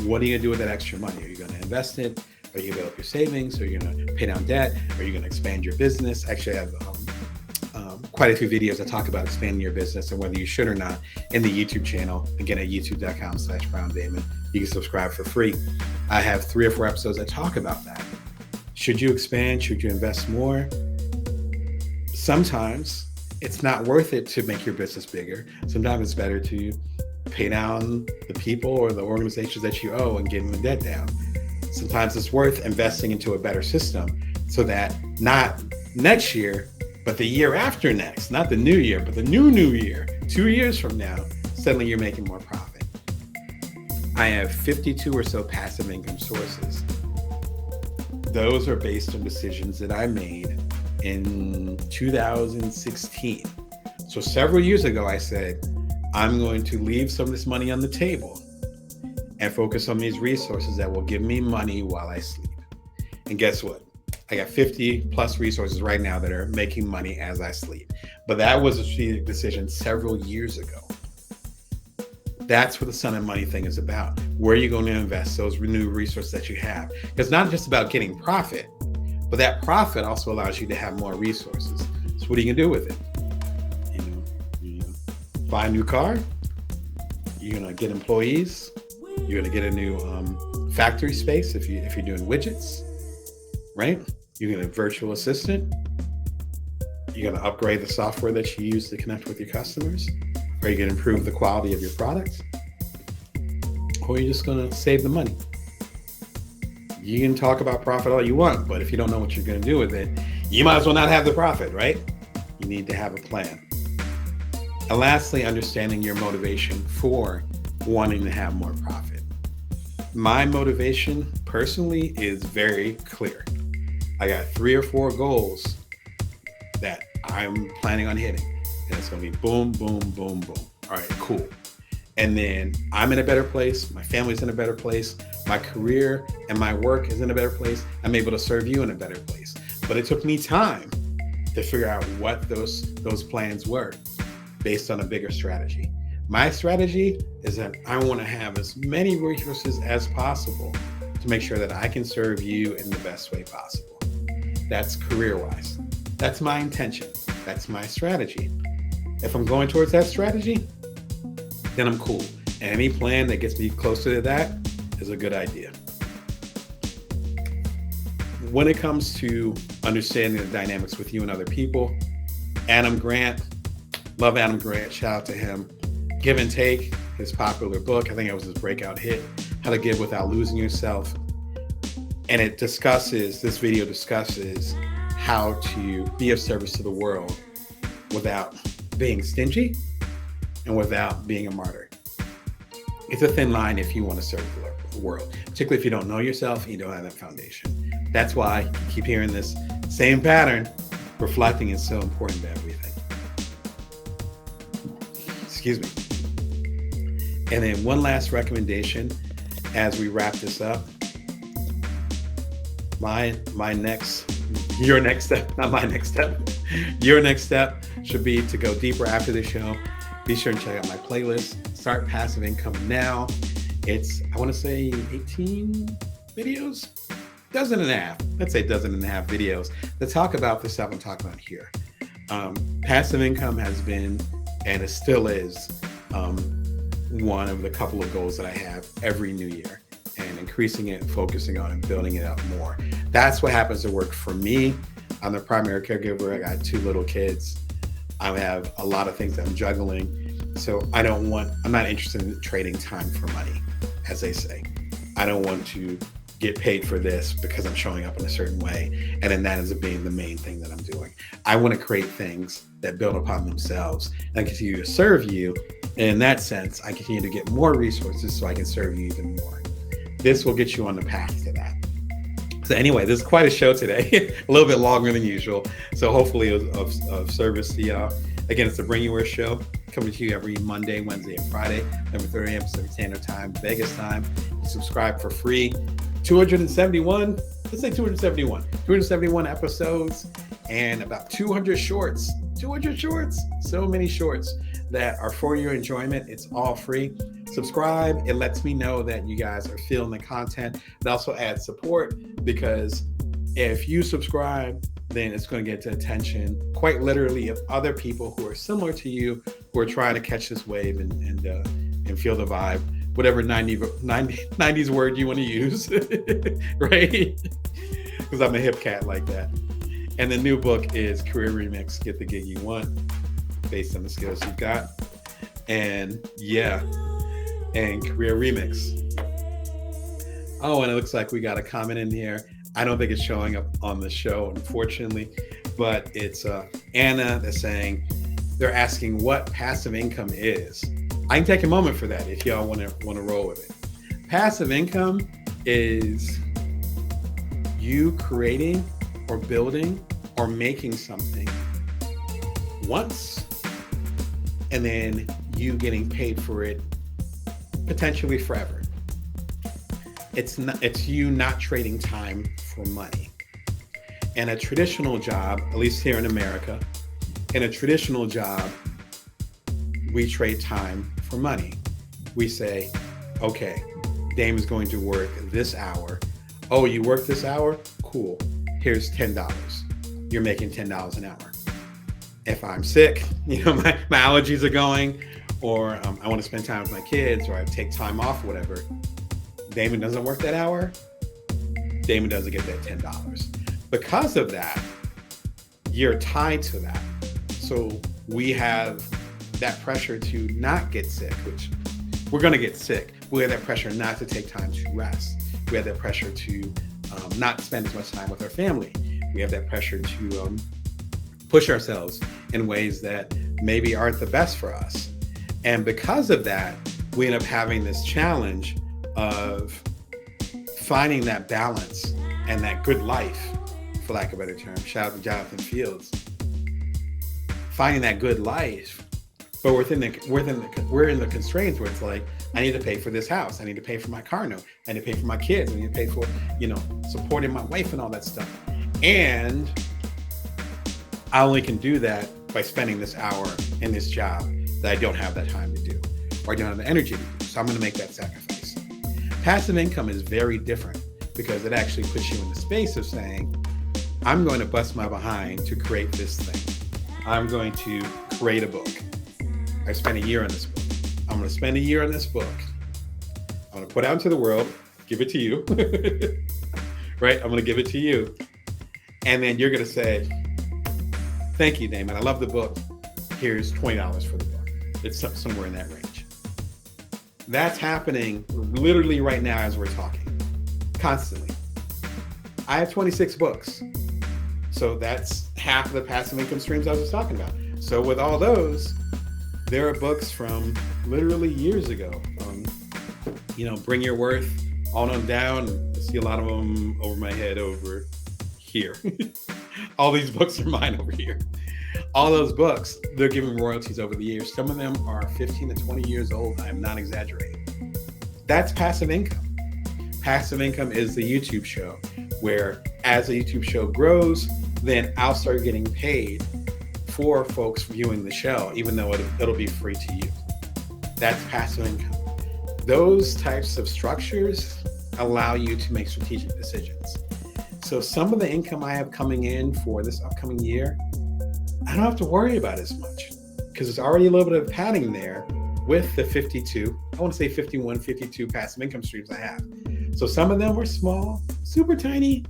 What are you going to do with that extra money? Are you going to invest it? Are you going to build up your savings? Are you going to pay down debt? Are you going to expand your business? Actually, I have quite a few videos that talk about expanding your business and whether you should or not in the YouTube channel. Again, at youtube.com/BrownDamon. You can subscribe for free. I have 3 or 4 episodes that talk about that. Should you expand? Should you invest more? Sometimes it's not worth it to make your business bigger. Sometimes it's better to pay down the people or the organizations that you owe and getting the debt down. Sometimes it's worth investing into a better system so that not next year, but the year after next, not the new year, but the new year, 2 years from now, suddenly you're making more profit. I have 52 or so passive income sources. Those are based on decisions that I made in 2016. So several years ago, I said, I'm going to leave some of this money on the table and focus on these resources that will give me money while I sleep. And guess what? I got 50 plus resources right now that are making money as I sleep. But that was a strategic decision several years ago. That's what the Sun and Money thing is about. Where are you going to invest those new resources that you have? It's not just about getting profit, but that profit also allows you to have more resources. So what are you going to do with it? You know, buy a new car. You're going to get employees. You're going to get a new factory space if you're doing widgets, right? You're going to virtual assistant. You're going to upgrade the software that you use to connect with your customers. Are you going to improve the quality of your product? Or are you just going to save the money? You can talk about profit all you want, but if you don't know what you're going to do with it, you might as well not have the profit, right? You need to have a plan. And lastly, understanding your motivation for wanting to have more profit. My motivation personally is very clear. I got 3 or 4 goals that I'm planning on hitting. And it's going to be boom, boom, boom, boom. All right, cool. And then I'm in a better place. My family's in a better place. My career and my work is in a better place. I'm able to serve you in a better place. But it took me time to figure out what those plans were based on a bigger strategy. My strategy is that I want to have as many resources as possible to make sure that I can serve you in the best way possible. That's career-wise. That's my intention. That's my strategy. If I'm going towards that strategy, then I'm cool. And any plan that gets me closer to that is a good idea. When it comes to understanding the dynamics with you and other people, Adam Grant, love Adam Grant, shout out to him. Give and Take, his popular book, I think it was his breakout hit, How to Give Without Losing Yourself. And this video discusses how to be of service to the world without being stingy and without being a martyr. It's a thin line if you want to serve the world, particularly if you don't know yourself and you don't have that foundation. That's why you keep hearing this same pattern. Reflecting is so important to everything. Excuse me. And then one last recommendation as we wrap this up. Your next step should be to go deeper after the show. Be sure to check out my playlist. Start Passive Income Now. It's, I want to say 18 videos, dozen and a half. Let's say dozen and a half videos that talk about the stuff I'm talking about here. Passive income has been, and it still is, one of the couple of goals that I have every new year, and increasing it, focusing on it, building it up more. That's what happens to work for me. I'm the primary caregiver. I got 2 little kids. I have a lot of things that I'm juggling. So I'm not interested in trading time for money, as they say. I don't want to get paid for this because I'm showing up in a certain way. And then that ends up being the main thing that I'm doing. I want to create things that build upon themselves and continue to serve you. And in that sense, I continue to get more resources so I can serve you even more. This will get you on the path to that. So anyway, this is quite a show today, a little bit longer than usual. So hopefully it was of service to y'all. Again, it's the Bring You Where show, coming to you every Monday, Wednesday, and Friday, 11:30 a.m. Pacific Standard Time, Vegas time. You subscribe for free. 271 episodes and about 200 shorts. So many shorts that are for your enjoyment. It's all free. Subscribe. It lets me know that you guys are feeling the content. It also adds support, because if you subscribe, then it's going to get the attention, quite literally, of other people who are similar to you, who are trying to catch this wave and feel the vibe, whatever 90s word you want to use, right? Because I'm a hip cat like that. And the new book is Career Remix, Get the Gig You Want, based on the skills you've got. And Career Remix. Oh, and it looks like we got a comment in here. I don't think it's showing up on the show, unfortunately, but it's Anna that's saying, they're asking what passive income is. I can take a moment for that if y'all want to roll with it. Passive income is you creating or building or making something once, and then you getting paid for it potentially forever. It's you not trading time for money. In a traditional job, at least here in America, in a traditional job, we trade time for money. We say, okay, Dame is going to work this hour. Oh, you work this hour? Cool. Here's $10. You're making $10 an hour. If I'm sick, my allergies are going, or I want to spend time with my kids, or I take time off, whatever, Damon doesn't work that hour, Damon doesn't get that $10. Because of that, you're tied to that. So we have that pressure to not get sick, which we're going to get sick. We have that pressure not to take time to rest. We have that pressure to not spend as much time with our family. We have that pressure to push ourselves in ways that maybe aren't the best for us. And because of that, we end up having this challenge of finding that balance and that good life, for lack of a better term. Shout out to Jonathan Fields. Finding that good life, but we're in the constraints where it's like, I need to pay for this house. I need to pay for my car note. I need to pay for my kids. I need to pay for, supporting my wife and all that stuff. And I only can do that by spending this hour in this job that I don't have that time to do, or I don't have the energy to do. So I'm going to make that sacrifice. Passive income is very different because it actually puts you in the space of saying, I'm going to bust my behind to create this thing. I'm going to create a book. I spent a year on this book. I'm going to spend a year on this book. I'm going to put it out into the world, give it to you, right? I'm going to give it to you. And then you're going to say, thank you, Damon. I love the book. Here's $20 for the book. It's somewhere in that range. That's happening literally right now as we're talking, constantly. I have 26 books. So that's half of the passive income streams I was talking about. So with all those, there are books from literally years ago. Bring Your Worth, on down. I see a lot of them over my head over here. All these books are mine over here. All those books, they're giving royalties over the years. Some of them are 15 to 20 years old. I'm not exaggerating. That's passive income. Passive income is the YouTube show, where as the YouTube show grows, then I'll start getting paid for folks viewing the show, even though it'll be free to you. That's passive income. Those types of structures allow you to make strategic decisions. So some of the income I have coming in for this upcoming year, I don't have to worry about as much because there's already a little bit of padding there with the 52, I want to say 51, 52 passive income streams I have. So some of them are small, super tiny,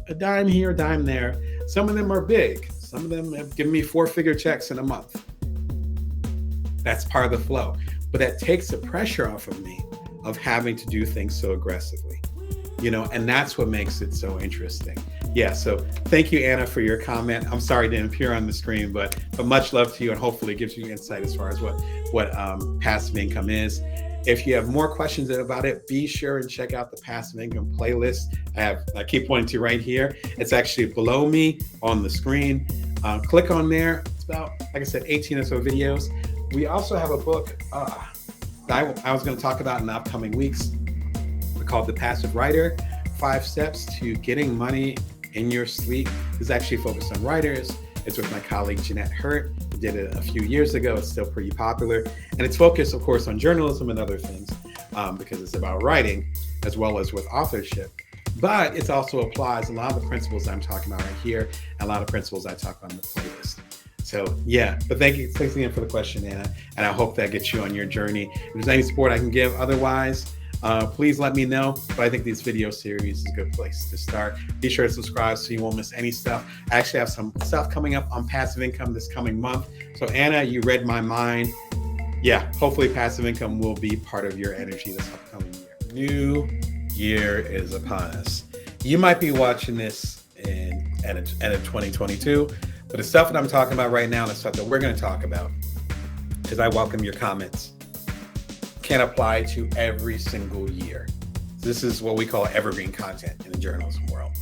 a dime here, a dime there. Some of them are big. Some of them have given me 4-figure checks in a month. That's part of the flow. But that takes the pressure off of me of having to do things so aggressively, and that's what makes it so interesting. Yeah, so thank you, Anna, for your comment. I'm sorry it didn't appear on the screen, but much love to you, and hopefully it gives you insight as far as what passive income is. If you have more questions about it, be sure and check out the passive income playlist. I keep pointing to right here. It's actually below me on the screen. Click on there. It's about, like I said, 18 or so videos. We also have a book that I was going to talk about in the upcoming weeks called The Passive Writer, 5 Steps to Getting Money in Your Sleep. It's actually focused on writers. It's with my colleague, Jeanette Hurt. We did it a few years ago. It's still pretty popular. And it's focused, of course, on journalism and other things because it's about writing as well as with authorship. But it also applies a lot of the principles I'm talking about right here and a lot of principles I talk about in the playlist. So yeah, but thanks again for the question, Anna. And I hope that gets you on your journey. If there's any support I can give otherwise, please let me know. But I think this video series is a good place to start. Be sure to subscribe so you won't miss any stuff. I actually have some stuff coming up on passive income this coming month. So Anna, you read my mind. Yeah, hopefully passive income will be part of your energy this upcoming year. New year is upon us. You might be watching this in end of 2022, but the stuff that I'm talking about right now, the stuff that we're going to talk about, is I welcome your comments. Can apply to every single year. This is what we call evergreen content in the journalism world.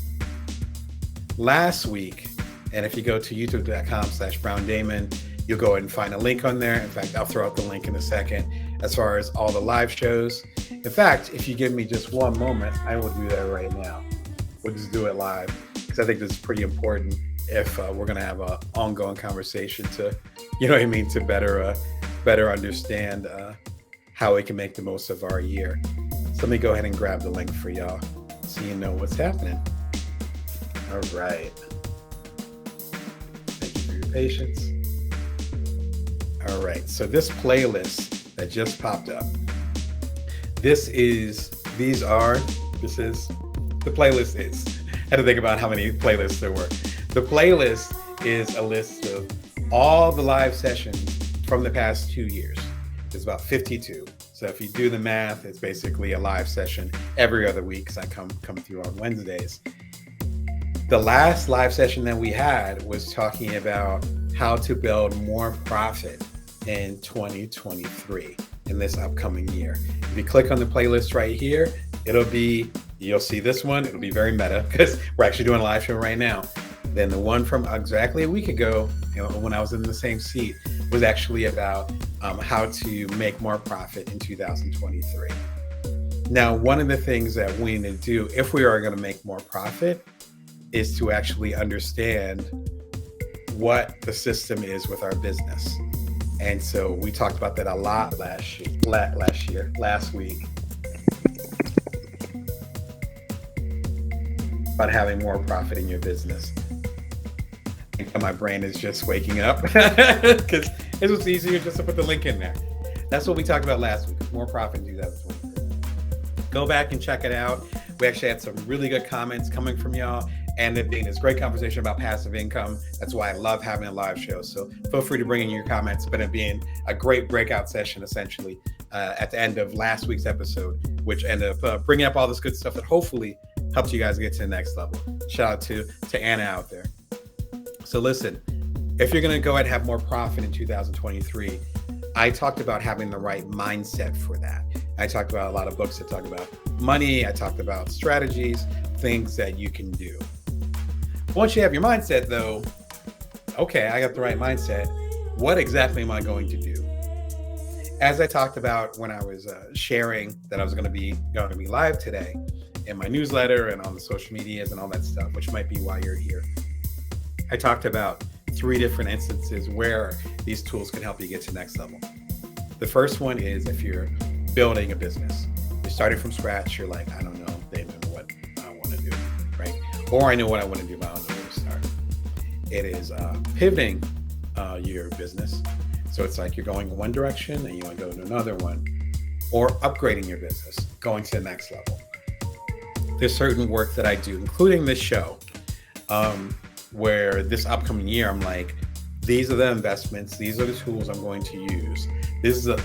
Last week, and if you go to youtube.com/BrownDamon, you'll go ahead and find a link on there. In fact, I'll throw out the link in a second as far as all the live shows. In fact, if you give me just one moment, I will do that right now. We'll just do it live. I think this is pretty important if we're going to have an ongoing conversation to, you know what I mean, to better understand how we can make the most of our year. So let me go ahead and grab the link for y'all so you know what's happening. All right. Thank you for your patience. All right. So this playlist that just popped up, this is the playlist is. I had to think about how many playlists there were. The playlist is a list of all the live sessions from the past 2 years. There's about 52. So if you do the math, it's basically a live session every other week because I come through on Wednesdays. The last live session that we had was talking about how to build more profit in 2023 in this upcoming year. If you click on the playlist right here, you'll see this one. It'll be very meta because we're actually doing a live show right now. Then the one from exactly a week ago, when I was in the same seat, was actually about how to make more profit in 2023. Now, one of the things that we need to do if we are going to make more profit is to actually understand what the system is with our business. And so we talked about that a lot last week, about having more profit in your business. I think my brain is just waking up because it was easier just to put the link in there. That's what we talked about last week, more profit in 2023. Go back and check it out. We actually had some really good comments coming from y'all, and it being this great conversation about passive income. That's why I love having a live show. So feel free to bring in your comments, but it being a great breakout session, essentially, at the end of last week's episode, which ended up bringing up all this good stuff that hopefully helps you guys get to the next level. Shout out to Anna out there. So listen, if you're going to go ahead and have more profit in 2023, I talked about having the right mindset for that. I talked about a lot of books that talk about money. I talked about strategies, things that you can do. Once you have your mindset though, okay, I got the right mindset. What exactly am I going to do? As I talked about when I was sharing that I was going to be live today in my newsletter and on the social medias and all that stuff, which might be why you're here. I talked about 3 different instances where these tools can help you get to the next level. The first one is if you're building a business. You're starting from scratch. You're like, I don't know, Damon, what I want to do, right? Or I know what I want to do, but I don't know where to start. It is pivoting your business. So it's like you're going in one direction and you want to go to another one, or upgrading your business, going to the next level. There's certain work that I do, including this show, where this upcoming year, I'm like, these are the investments, these are the tools I'm going to use. These are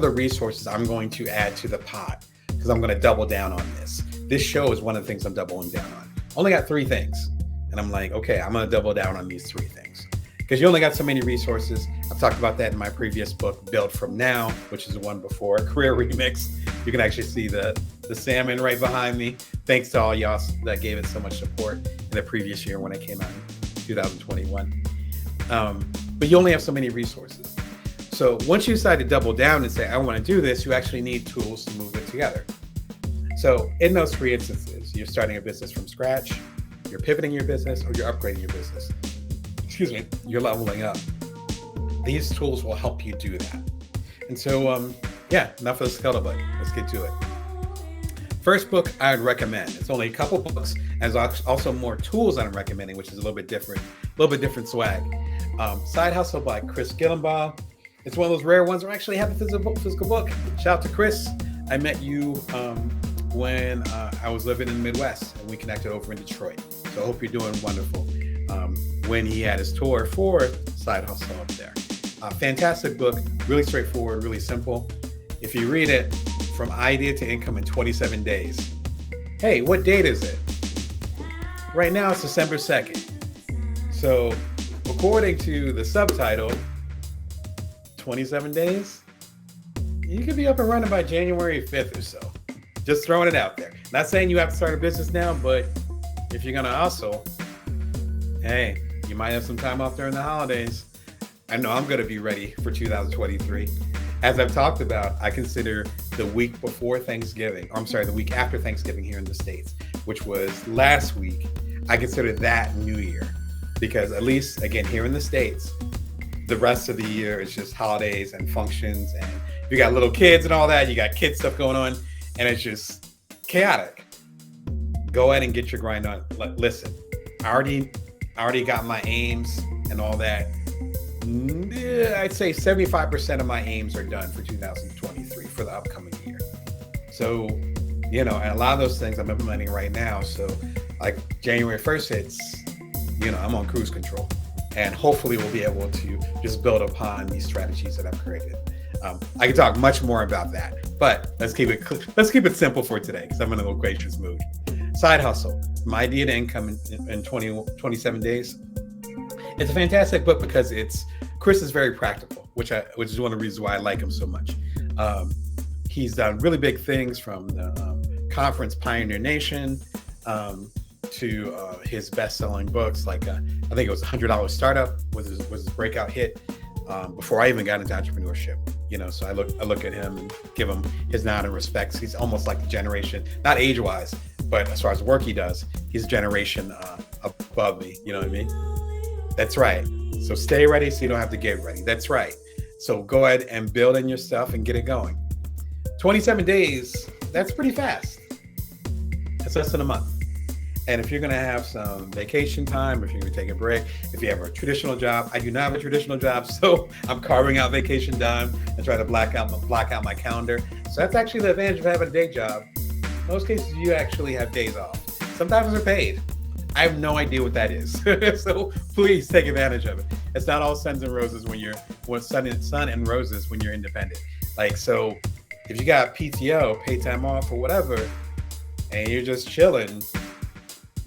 the resources I'm going to add to the pot because I'm going to double down on this. This show is one of the things I'm doubling down on. Only got 3 things. And I'm like, okay, I'm going to double down on these 3 things. Because you only got so many resources. I've talked about that in my previous book, Build From Now, which is the one before, Career Remix. You can actually see the salmon right behind me. Thanks to all y'all that gave it so much support in the previous year when it came out in 2021. But you only have so many resources. So once you decide to double down and say, I want to do this, you actually need tools to move it together. So in those 3 instances, you're starting a business from scratch, you're pivoting your business, or you're upgrading your business. You're leveling up. These tools will help you do that. And so, enough of the scuttlebutt. Let's get to it. First book I would recommend. It's only a couple books. There's also more tools that I'm recommending, which is a little bit different swag. Side Hustle by Chris Gillenbaugh. It's one of those rare ones where I actually have a physical book. Shout out to Chris. I met you when I was living in the Midwest, and we connected over in Detroit. So I hope you're doing wonderful. When he had his tour for Side Hustle up there. Fantastic book, really straightforward, really simple. If you read it, From Idea to Income in 27 Days. Hey, what date is it? Right now it's December 2nd. So according to the subtitle, 27 days, you could be up and running by January 5th or so. Just throwing it out there. Not saying you have to start a business now, but if you're gonna hustle, hey, you might have some time off during the holidays. I know I'm going to be ready for 2023. As I've talked about, I consider the week after Thanksgiving here in the States, which was last week, I consider that New Year, because at least, again, here in the States, the rest of the year is just holidays and functions, and you got little kids and all that. You got kid stuff going on, and it's just chaotic. Go ahead and get your grind on. Listen, I already got my aims and all that. I'd say 75% of my aims are done for 2023 for the upcoming year. So, and a lot of those things I'm implementing right now. So like January 1st hits, I'm on cruise control, and hopefully we'll be able to just build upon these strategies that I've created. I can talk much more about that, but let's keep it simple for today, because I'm in a loquacious mood. Side hustle, my idea to income in 27 days. It's a fantastic book because Chris is very practical, which is one of the reasons why I like him so much. He's done really big things, from the conference Pioneer Nation to his best-selling books, like I think it was $100 Startup was his breakout hit before I even got into entrepreneurship. So I look at him and give him his nod and respects. He's almost like the generation, not age-wise, but as far as work he does, he's a generation above me. You know what I mean? That's right. So stay ready so you don't have to get ready. That's right. So go ahead and build in your stuff and get it going. 27 days, that's pretty fast. That's less than a month. And if you're going to have some vacation time, if you're going to take a break, if you have a traditional job, I do not have a traditional job, so I'm carving out vacation time and trying to block out my calendar. So that's actually the advantage of having a day job. In most cases, you actually have days off. Sometimes they're paid. I have no idea what that is. So please take advantage of it. It's not all sun and roses sun and roses when you're independent. So if you got PTO, paid time off or whatever, and you're just chilling,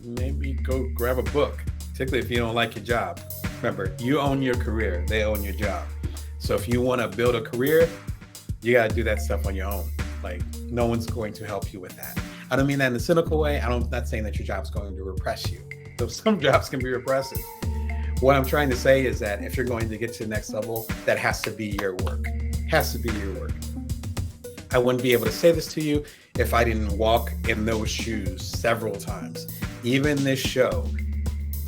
maybe go grab a book, particularly if you don't like your job. Remember, you own your career, they own your job. So if you want to build a career, you got to do that stuff on your own. No one's going to help you with that. I don't mean that in a cynical way. I'm not saying that your job's going to repress you. So some jobs can be repressive. What I'm trying to say is that if you're going to get to the next level, that has to be your work. Has to be your work. I wouldn't be able to say this to you if I didn't walk in those shoes several times. Even this show,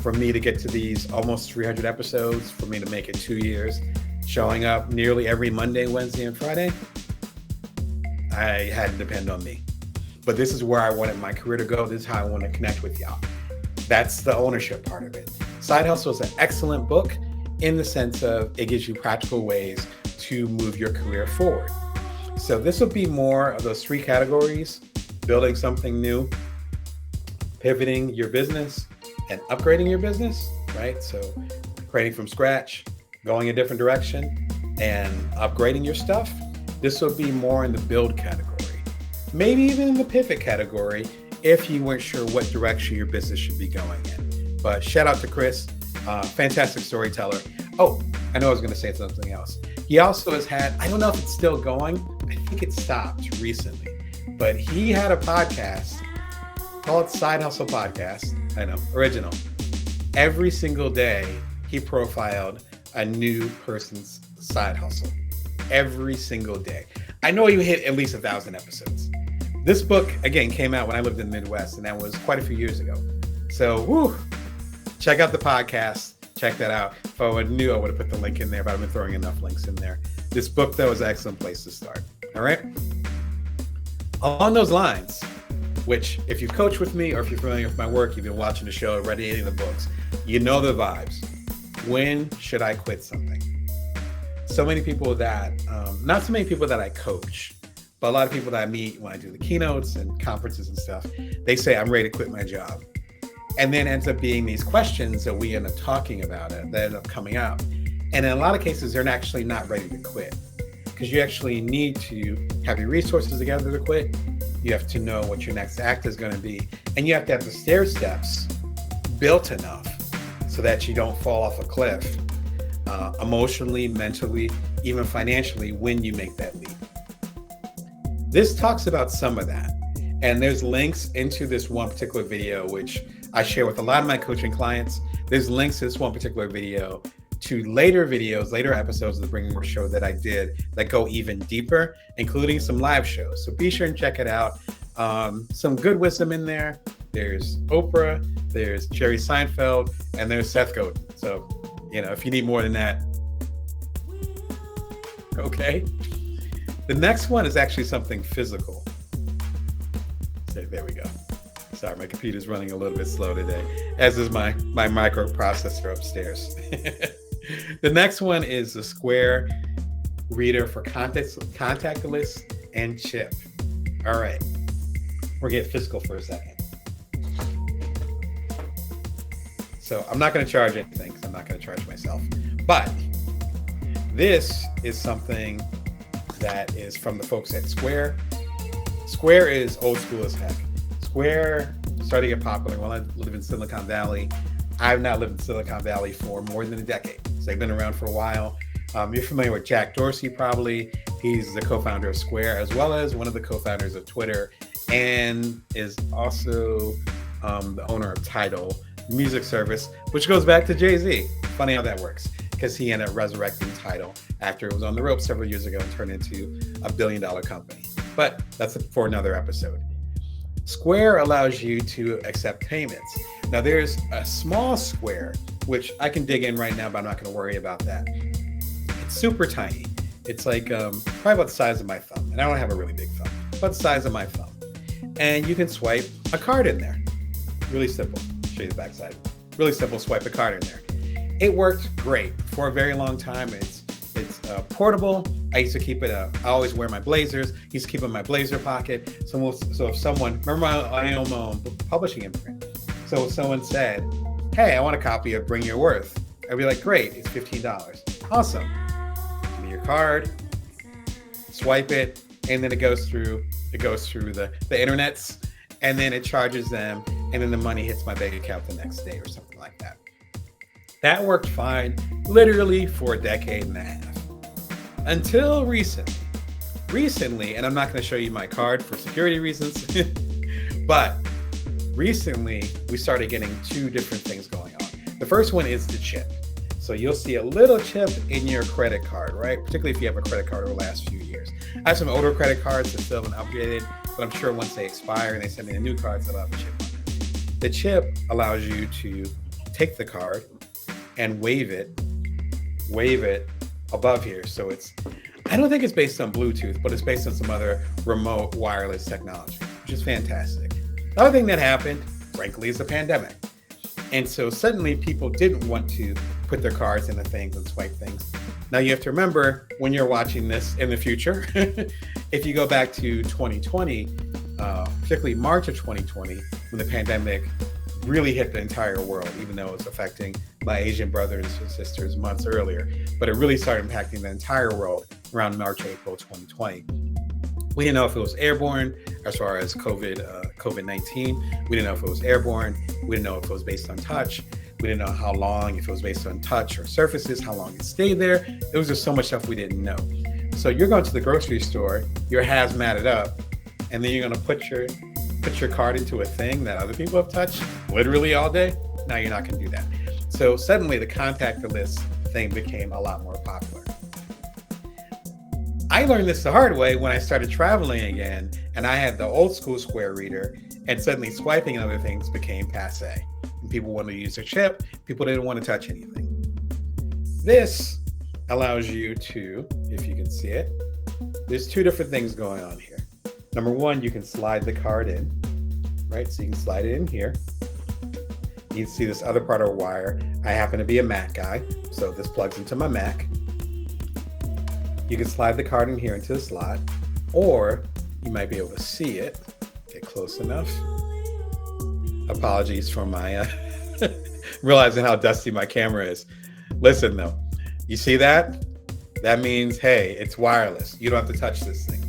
for me to get to these almost 300 episodes, for me to make it 2 years, showing up nearly every Monday, Wednesday, and Friday, I had to depend on me. But this is where I wanted my career to go. This is how I want to connect with y'all. That's the ownership part of it. Side Hustle is an excellent book in the sense of it gives you practical ways to move your career forward. So this will be more of those three categories: building something new, pivoting your business, and upgrading your business, right? So creating from scratch, going a different direction, and upgrading your stuff. This will be more in the build category. Maybe even in the pivot category if you weren't sure what direction your business should be going in. But shout out to Chris, fantastic storyteller. Oh, I know I was going to say something else. He also has had, I don't know if it's still going, I think it stopped recently, but he had a podcast, call it Side Hustle Podcast, I know, original. Every single day he profiled a new person's side hustle. Every single day. I know you hit at least 1,000 episodes. This book, again, came out when I lived in the Midwest, and that was quite a few years ago. So, check out the podcast. Check that out. If I knew, I would have put the link in there, but I've been throwing enough links in there. This book, though, is an excellent place to start. All right? Along those lines, which if you've coached with me or if you're familiar with my work, you've been watching the show, read any of the books, you know the vibes. When should I quit something? So many people that, not so many people that I coach, but a lot of people that I meet when I do the keynotes and conferences and stuff, they say, I'm ready to quit my job. And then ends up being these questions that we end up talking about it, that end up coming out. And in a lot of cases, they're actually not ready to quit, because you actually need to have your resources together to quit. You have to know what your next act is going to be. And you have to have the stair steps built enough so that you don't fall off a cliff, emotionally, mentally, even financially, when you make that leap. This talks about some of that. And there's links into this one particular video, which I share with a lot of my coaching clients. There's links to this one particular video to later videos, later episodes of the Bring More show that I did that go even deeper, including some live shows. So be sure and check it out. Some good wisdom in there. there's Oprah, there's Jerry Seinfeld, and there's Seth Godin. So, if you need more than that, okay. The next one is actually something physical. So there we go. Sorry, my computer's running a little bit slow today, as is my microprocessor upstairs. The next one is the Square reader for contactless and chip. All right, we're getting physical for a second. So I'm not going to charge anything because I'm not going to charge myself. But this is something that is from the folks at Square. Square is old school as heck. Square started to get popular when I live in Silicon Valley. I've now lived in Silicon Valley for more than a decade. So they've been around for a while. You're familiar with Jack Dorsey, probably. He's the co-founder of Square, as well as one of the co-founders of Twitter, and is also the owner of Tidal music service, which goes back to Jay-Z. Funny how that works, because he ended up resurrecting Tidal after it was on the ropes several years ago and turned into a $1 billion company. But that's for another episode. Square allows you to accept payments. Now there's a small Square, which I can dig in right now, but I'm not going to worry about that. It's super tiny. It's like probably about the size of my thumb. And I don't have a really big thumb, about the size of my thumb. And you can swipe a card in there. Really simple. I'll show you the backside. Really simple, swipe a card in there. It worked great for a very long time. It's portable. I used to keep it, I always wear my blazers. Used to keep it in my blazer pocket. So if someone, remember I own my own publishing imprint. So if someone said, hey, I want a copy of Bring Your Worth, I'd be like, great, it's $15. Awesome. Give me your card, swipe it, and then it goes through the internets, and then it charges them, and then the money hits my bank account the next day or something like that. That worked fine, literally for a decade and a half. Until recently, and I'm not going to show you my card for security reasons, but recently we started getting two different things going on. The first one is the chip. So you'll see a little chip in your credit card, right? Particularly if you have a credit card over the last few years. I have some older credit cards that still haven't upgraded, but I'm sure once they expire and they send me the new cards, they'll have a chip on it. The chip allows you to take the card and wave it above here. So I don't think it's based on Bluetooth, but it's based on some other remote wireless technology, which is fantastic. The other thing that happened, frankly, is the pandemic. And so suddenly people didn't want to put their cards into things and swipe things. Now you have to remember, when you're watching this in the future, if you go back to 2020, particularly March of 2020, when the pandemic really hit the entire world, even though it was affecting my Asian brothers and sisters months earlier, but it really started impacting the entire world around March, April 2020. We didn't know if it was airborne as far as COVID-19. We didn't know if it was airborne. We didn't know if it was based on touch. We didn't know how long, if it was based on touch or surfaces, how long it stayed there. It was just so much stuff we didn't know. So you're going to the grocery store, you're hazmated up, and then you're going to put your card into a thing that other people have touched literally all day. Now you're not going to do that. So suddenly the contactless thing became a lot more popular. I learned this the hard way when I started traveling again, and I had the old school Square reader, and suddenly swiping and other things became passe. And people wanted to use their chip. People didn't want to touch anything. This allows you to, if you can see it, there's two different things going on here. Number one, you can slide the card in, right? So you can slide it in here. You can see this other part of the wire. I happen to be a Mac guy, so this plugs into my Mac. You can slide the card in here into the slot, or you might be able to see it. Get close enough. Apologies for my realizing how dusty my camera is. Listen though, you see that? That means, hey, it's wireless. You don't have to touch this thing.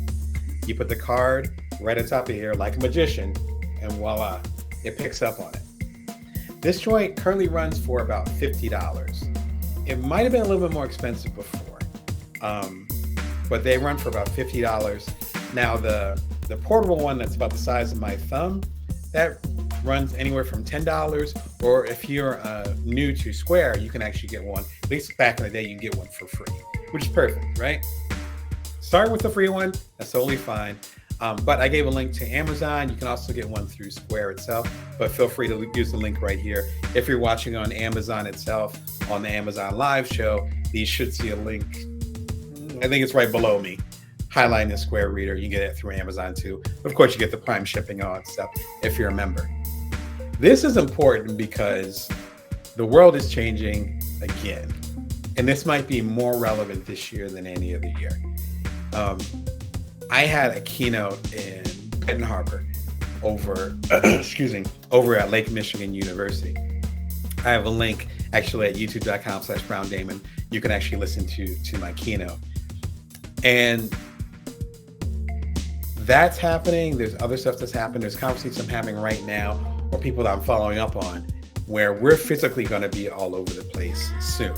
You put the card right on top of here like a magician, and voila, it picks up on it. This joint currently runs for about $50. It might have been a little bit more expensive before, but they run for about $50. Now the portable one that's about the size of my thumb, that runs anywhere from $10, or if you're new to Square, you can actually get one. At least back in the day, you can get one for free, which is perfect, right? Start with the free one, that's totally fine. But I gave a link to Amazon. You can also get one through Square itself, but feel free to use the link right here. If you're watching on Amazon itself, on the Amazon Live show, you should see a link. I think it's right below me, highlighting the Square Reader. You get it through Amazon too. Of course, you get the Prime shipping, all that stuff, if you're a member. This is important because the world is changing again. And this might be more relevant this year than any other year. I had a keynote in Benton Harbor over at Lake Michigan University. I have a link actually at youtube.com/Brown Damon. You can actually listen to my keynote. And that's happening. There's other stuff that's happening. There's conversations I'm having right now, or people that I'm following up on, where we're physically going to be all over the place soon.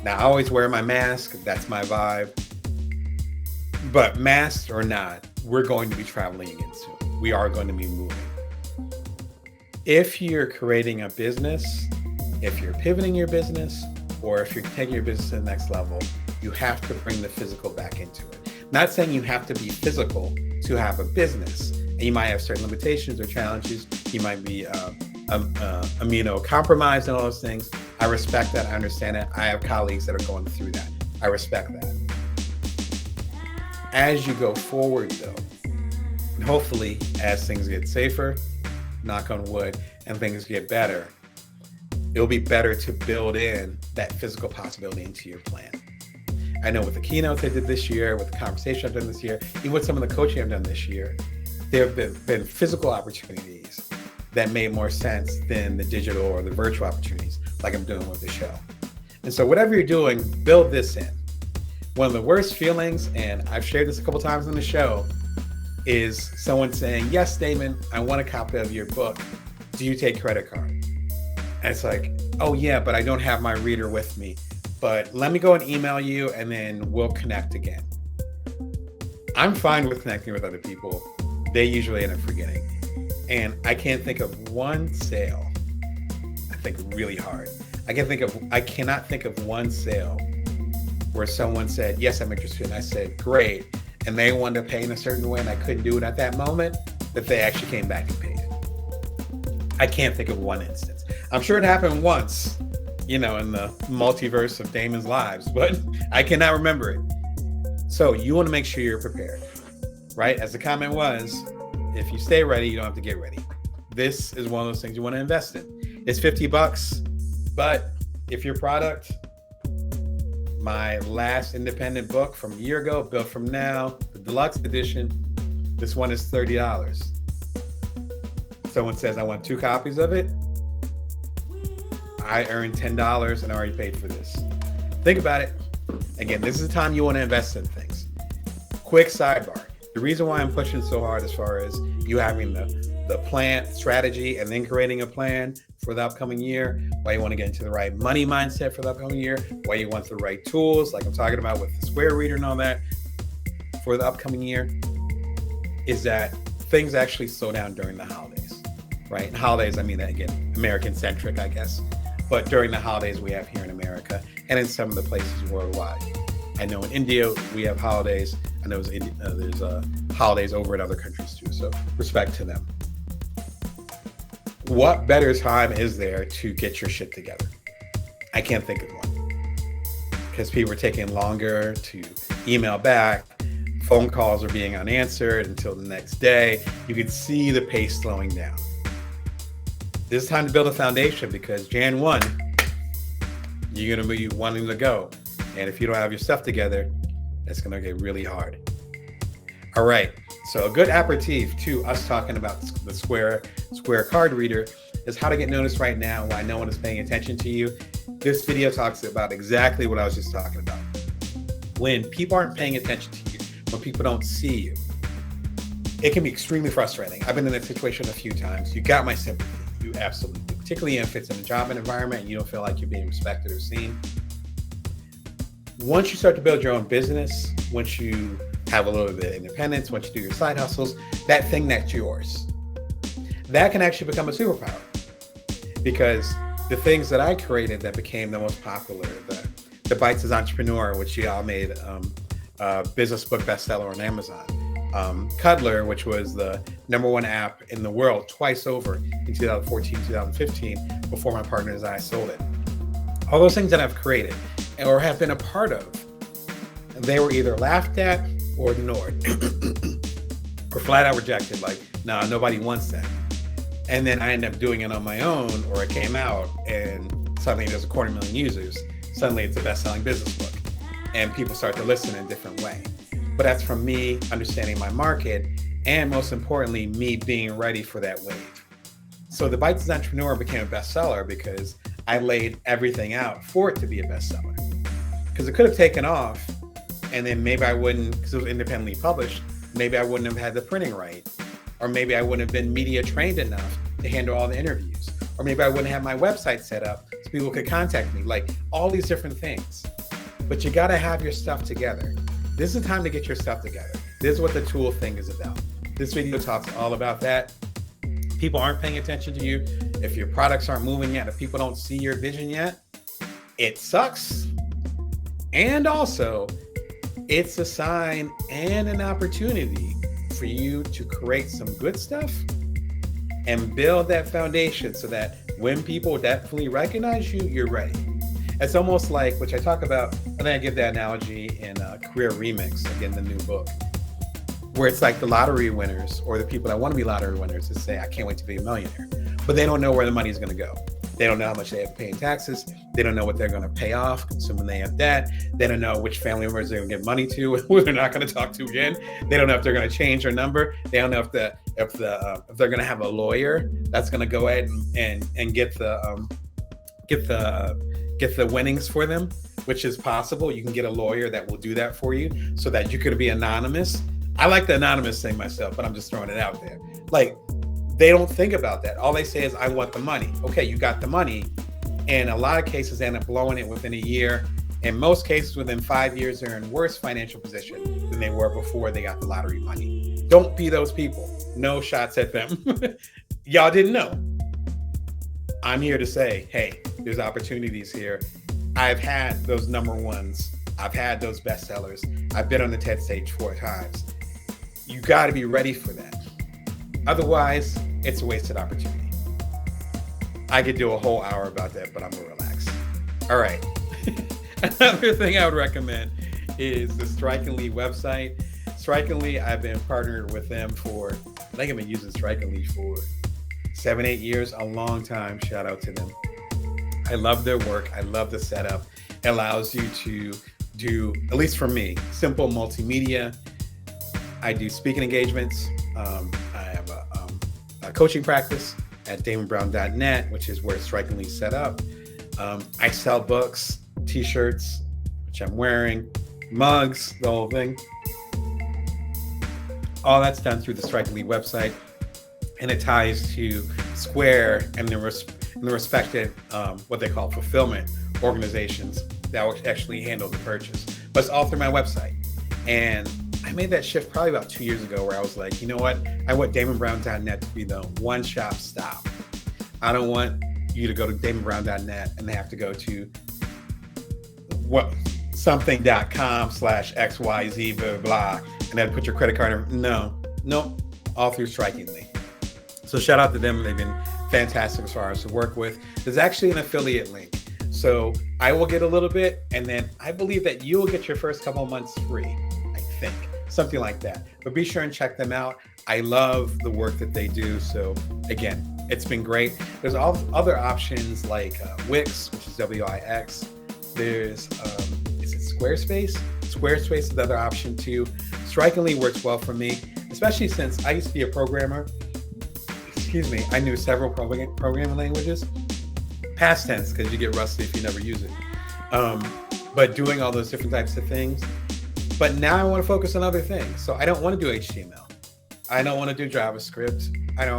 Now, I always wear my mask. That's my vibe. But masked or not, we're going to be traveling again soon. We are going to be moving. If you're creating a business, if you're pivoting your business, or if you're taking your business to the next level, you have to bring the physical back into it. Not saying you have to be physical to have a business. And you might have certain limitations or challenges. You might be immunocompromised and all those things. I respect that. I understand it. I have colleagues that are going through that. I respect that. As you go forward, though, and hopefully as things get safer, knock on wood, and things get better, it'll be better to build in that physical possibility into your plan. I know with the keynotes I did this year, with the conversation I've done this year, even with some of the coaching I've done this year, there have been physical opportunities that made more sense than the digital or the virtual opportunities like I'm doing with the show. And so whatever you're doing, build this in. One of the worst feelings, and I've shared this a couple times on the show, is someone saying, yes, Damon, I want a copy of your book. Do you take credit card? And it's like, oh yeah, but I don't have my reader with me. But let me go and email you and then we'll connect again. I'm fine with connecting with other people. They usually end up forgetting. And I can't think of one sale. I think really hard. I cannot think of one sale where someone said, yes, I'm interested. And I said, great. And they wanted to pay in a certain way and I couldn't do it at that moment, that they actually came back and paid it. I can't think of one instance. I'm sure it happened once, in the multiverse of Damon's lives, but I cannot remember it. So you want to make sure you're prepared, right? As the comment was, if you stay ready, you don't have to get ready. This is one of those things you want to invest in. It's $50, but if your product, my last independent book from a year ago, Built From Now, the deluxe edition, this one is $30. Someone says, I want 2 copies of it. I earned $10 and I already paid for this. Think about it. Again, this is the time you want to invest in things. Quick sidebar. The reason why I'm pushing so hard as far as you having the plan, strategy, and then creating a plan for the upcoming year, why you want to get into the right money mindset for the upcoming year, why you want the right tools, like I'm talking about with the Square Reader and all that for the upcoming year, is that things actually slow down during the holidays, right? And holidays, I mean that again, American-centric, I guess. But during the holidays we have here in America and in some of the places worldwide. I know in India we have holidays. I know there's holidays over in other countries too. So respect to them. What better time is there to get your shit together? I can't think of one. Because people are taking longer to email back. Phone calls are being unanswered until the next day. You can see the pace slowing down. This is time to build a foundation because Jan 1, you're going to be wanting to go. And if you don't have your stuff together, it's going to get really hard. All right. So a good aperitif to us talking about the Square card reader is how to get noticed right now, why no one is paying attention to you. This video talks about exactly what I was just talking about. When people aren't paying attention to you, when people don't see you, it can be extremely frustrating. I've been in that situation a few times. You got my sympathy. You absolutely do. Particularly if it's in a job environment and you don't feel like you're being respected or seen. Once you start to build your own business, once you have a little bit of independence, once you do your side hustles, that thing that's yours, that can actually become a superpower. Because the things that I created that became the most popular, the Bites as Entrepreneur, which y'all made a business book bestseller on Amazon, Cuddler, which was the #1 app in the world twice over in 2014, 2015, before my partners and I sold it. All those things that I've created or have been a part of, they were either laughed at or ignored or flat out rejected. Like, nah, nobody wants that. And then I ended up doing it on my own, or it came out and suddenly there's 250,000 users. Suddenly it's a best-selling business book and people start to listen in a different way. But that's from me understanding my market and, most importantly, me being ready for that wave. So The Bite Size Entrepreneur became a bestseller because I laid everything out for it to be a bestseller. Because it could have taken off and then maybe I wouldn't, because it was independently published, maybe I wouldn't have had the printing right. Or maybe I wouldn't have been media trained enough to handle all the interviews. Or maybe I wouldn't have my website set up so people could contact me, like all these different things. But you gotta have your stuff together. This is the time to get your stuff together. This is what the tool thing is about. This video talks all about that. People aren't paying attention to you. If your products aren't moving yet, if people don't see your vision yet, it sucks. And also, it's a sign and an opportunity for you to create some good stuff and build that foundation so that when people definitely recognize you, you're ready. It's almost like, which I talk about, I think I give that analogy in Career Remix, again, the new book, where it's like the lottery winners or the people that want to be lottery winners that say, I can't wait to be a millionaire, but they don't know where the money is going to go. They don't know how much they have to pay in taxes. They don't know what they're going to pay off, assuming they have debt. They don't know which family members they're going to give money to, who they're not going to talk to again. They don't know if they're going to change their number. They don't know if they're going to have a lawyer that's going to go ahead and get the winnings for them, which is possible. You can get a lawyer that will do that for you so that you could be anonymous. I like the anonymous thing myself, but I'm just throwing it out there. Like, they don't think about that. All they say is, I want the money. Okay, you got the money. And a lot of cases they end up blowing it within a year. In most cases, within 5 years, they're in worse financial position than they were before they got the lottery money. Don't be those people. No shots at them. Y'all didn't know. I'm here to say, hey, there's opportunities here. I've had those #1s. I've had those bestsellers. I've been on the TED stage 4 times. You got to be ready for that. Otherwise, it's a wasted opportunity. I could do a whole hour about that, but I'm gonna relax. All right. Another thing I would recommend is the Strikingly website. Strikingly, I've been partnered with them for, I think I've been using Strikingly for 7-8 years, a long time. Shout out to them. I love their work. I love the setup. It allows you to do, at least for me, simple multimedia. I do speaking engagements. I have a coaching practice at damonbrown.net, which is where Strikingly is set up. I sell books, t-shirts, which I'm wearing, mugs, the whole thing. All that's done through the Strikingly website, and it ties to Square and the respected, what they call fulfillment organizations that will actually handle the purchase. But it's all through my website. And I made that shift probably about 2 years ago where I was like, you know what? I want damonbrown.net to be the one-shop stop. I don't want you to go to damonbrown.net and they have to go to something.com/XYZ, blah, blah, and then put your credit card in. No, all through Strikingly. So shout out to them. They've been fantastic as far as to work with. There's actually an affiliate link. So I will get a little bit, and then I believe that you will get your first couple of months free, I think. Something like that. But be sure and check them out. I love the work that they do. So again, it's been great. There's all other options like Wix, which is Wix. There's, is it Squarespace? Squarespace is the other option too. Strikingly works well for me, especially since I used to be a programmer. I knew several programming languages. Past tense, because you get rusty if you never use it. But doing all those different types of things. But now I want to focus on other things. So I don't want to do HTML. I don't want to do JavaScript. I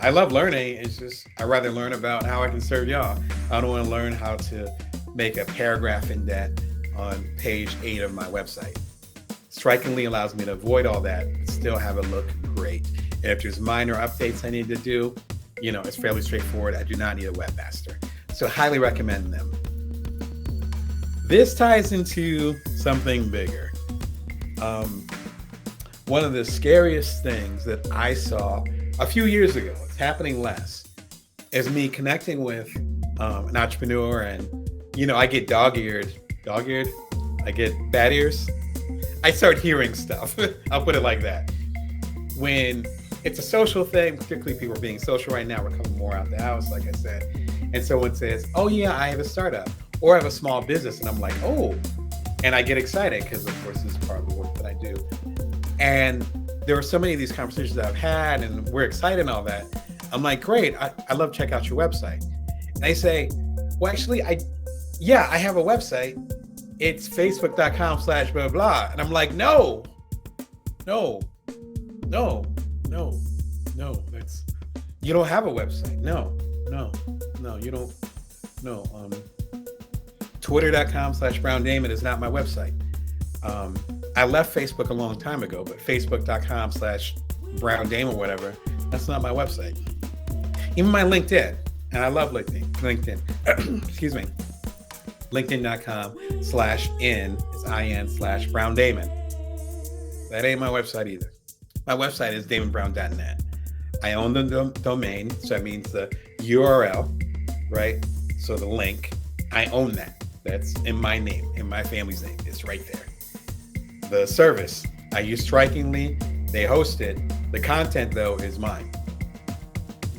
love learning. It's just, I'd rather learn about how I can serve y'all. I don't want to learn how to make a paragraph indent on page 8 of my website. Strikingly allows me to avoid all that, but still have it look great. And if there's minor updates I need to do, it's fairly straightforward. I do not need a webmaster. So highly recommend them. This ties into something bigger. one of the scariest things that I saw a few years ago, it's happening less, is me connecting with an entrepreneur, and I get dog-eared, I get bad ears. I start hearing stuff. I'll put it like that. When it's a social thing, particularly people are being social right now, we're coming more out the house, like I said. And someone says, oh yeah, I have a startup or I have a small business. And I'm like, oh, and I get excited because of course this is part of the work that I do. And there are so many of these conversations that I've had and we're excited and all that. I'm like, great, I love check out your website. And they say, well, actually, I have a website. It's facebook.com/blah, blah, blah. And I'm like, no, that's, you don't have a website. No, you don't. No, twitter.com/Brown Damon is not my website. I left Facebook a long time ago, but facebook.com/Brown Damon, whatever, that's not my website. Even my LinkedIn, and I love LinkedIn, excuse me, linkedin.com/in/Brown Damon. That ain't my website either. My website is damonbrown.net. I own the domain, so that means the URL, right? So the link, I own that. That's in my name, in my family's name. It's right there. The service, I use Strikingly. They host it. The content, though, is mine.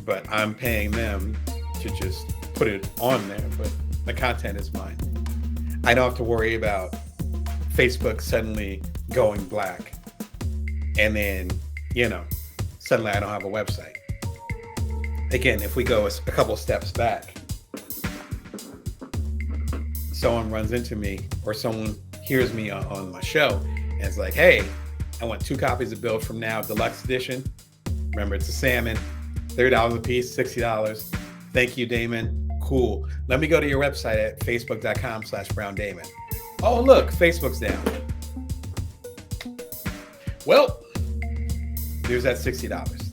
But I'm paying them to just put it on there, but the content is mine. I don't have to worry about Facebook suddenly going black and then, suddenly I don't have a website. Again, if we go a couple steps back, someone runs into me or someone hears me on my show and it's like, hey, I want 2 copies of Build From Now Deluxe Edition. Remember, it's a salmon, $30 a piece, $60. Thank you, Damon. Cool. Let me go to your website at facebook.com/Brown Damon. Oh, look, Facebook's down. Well, there's that $60.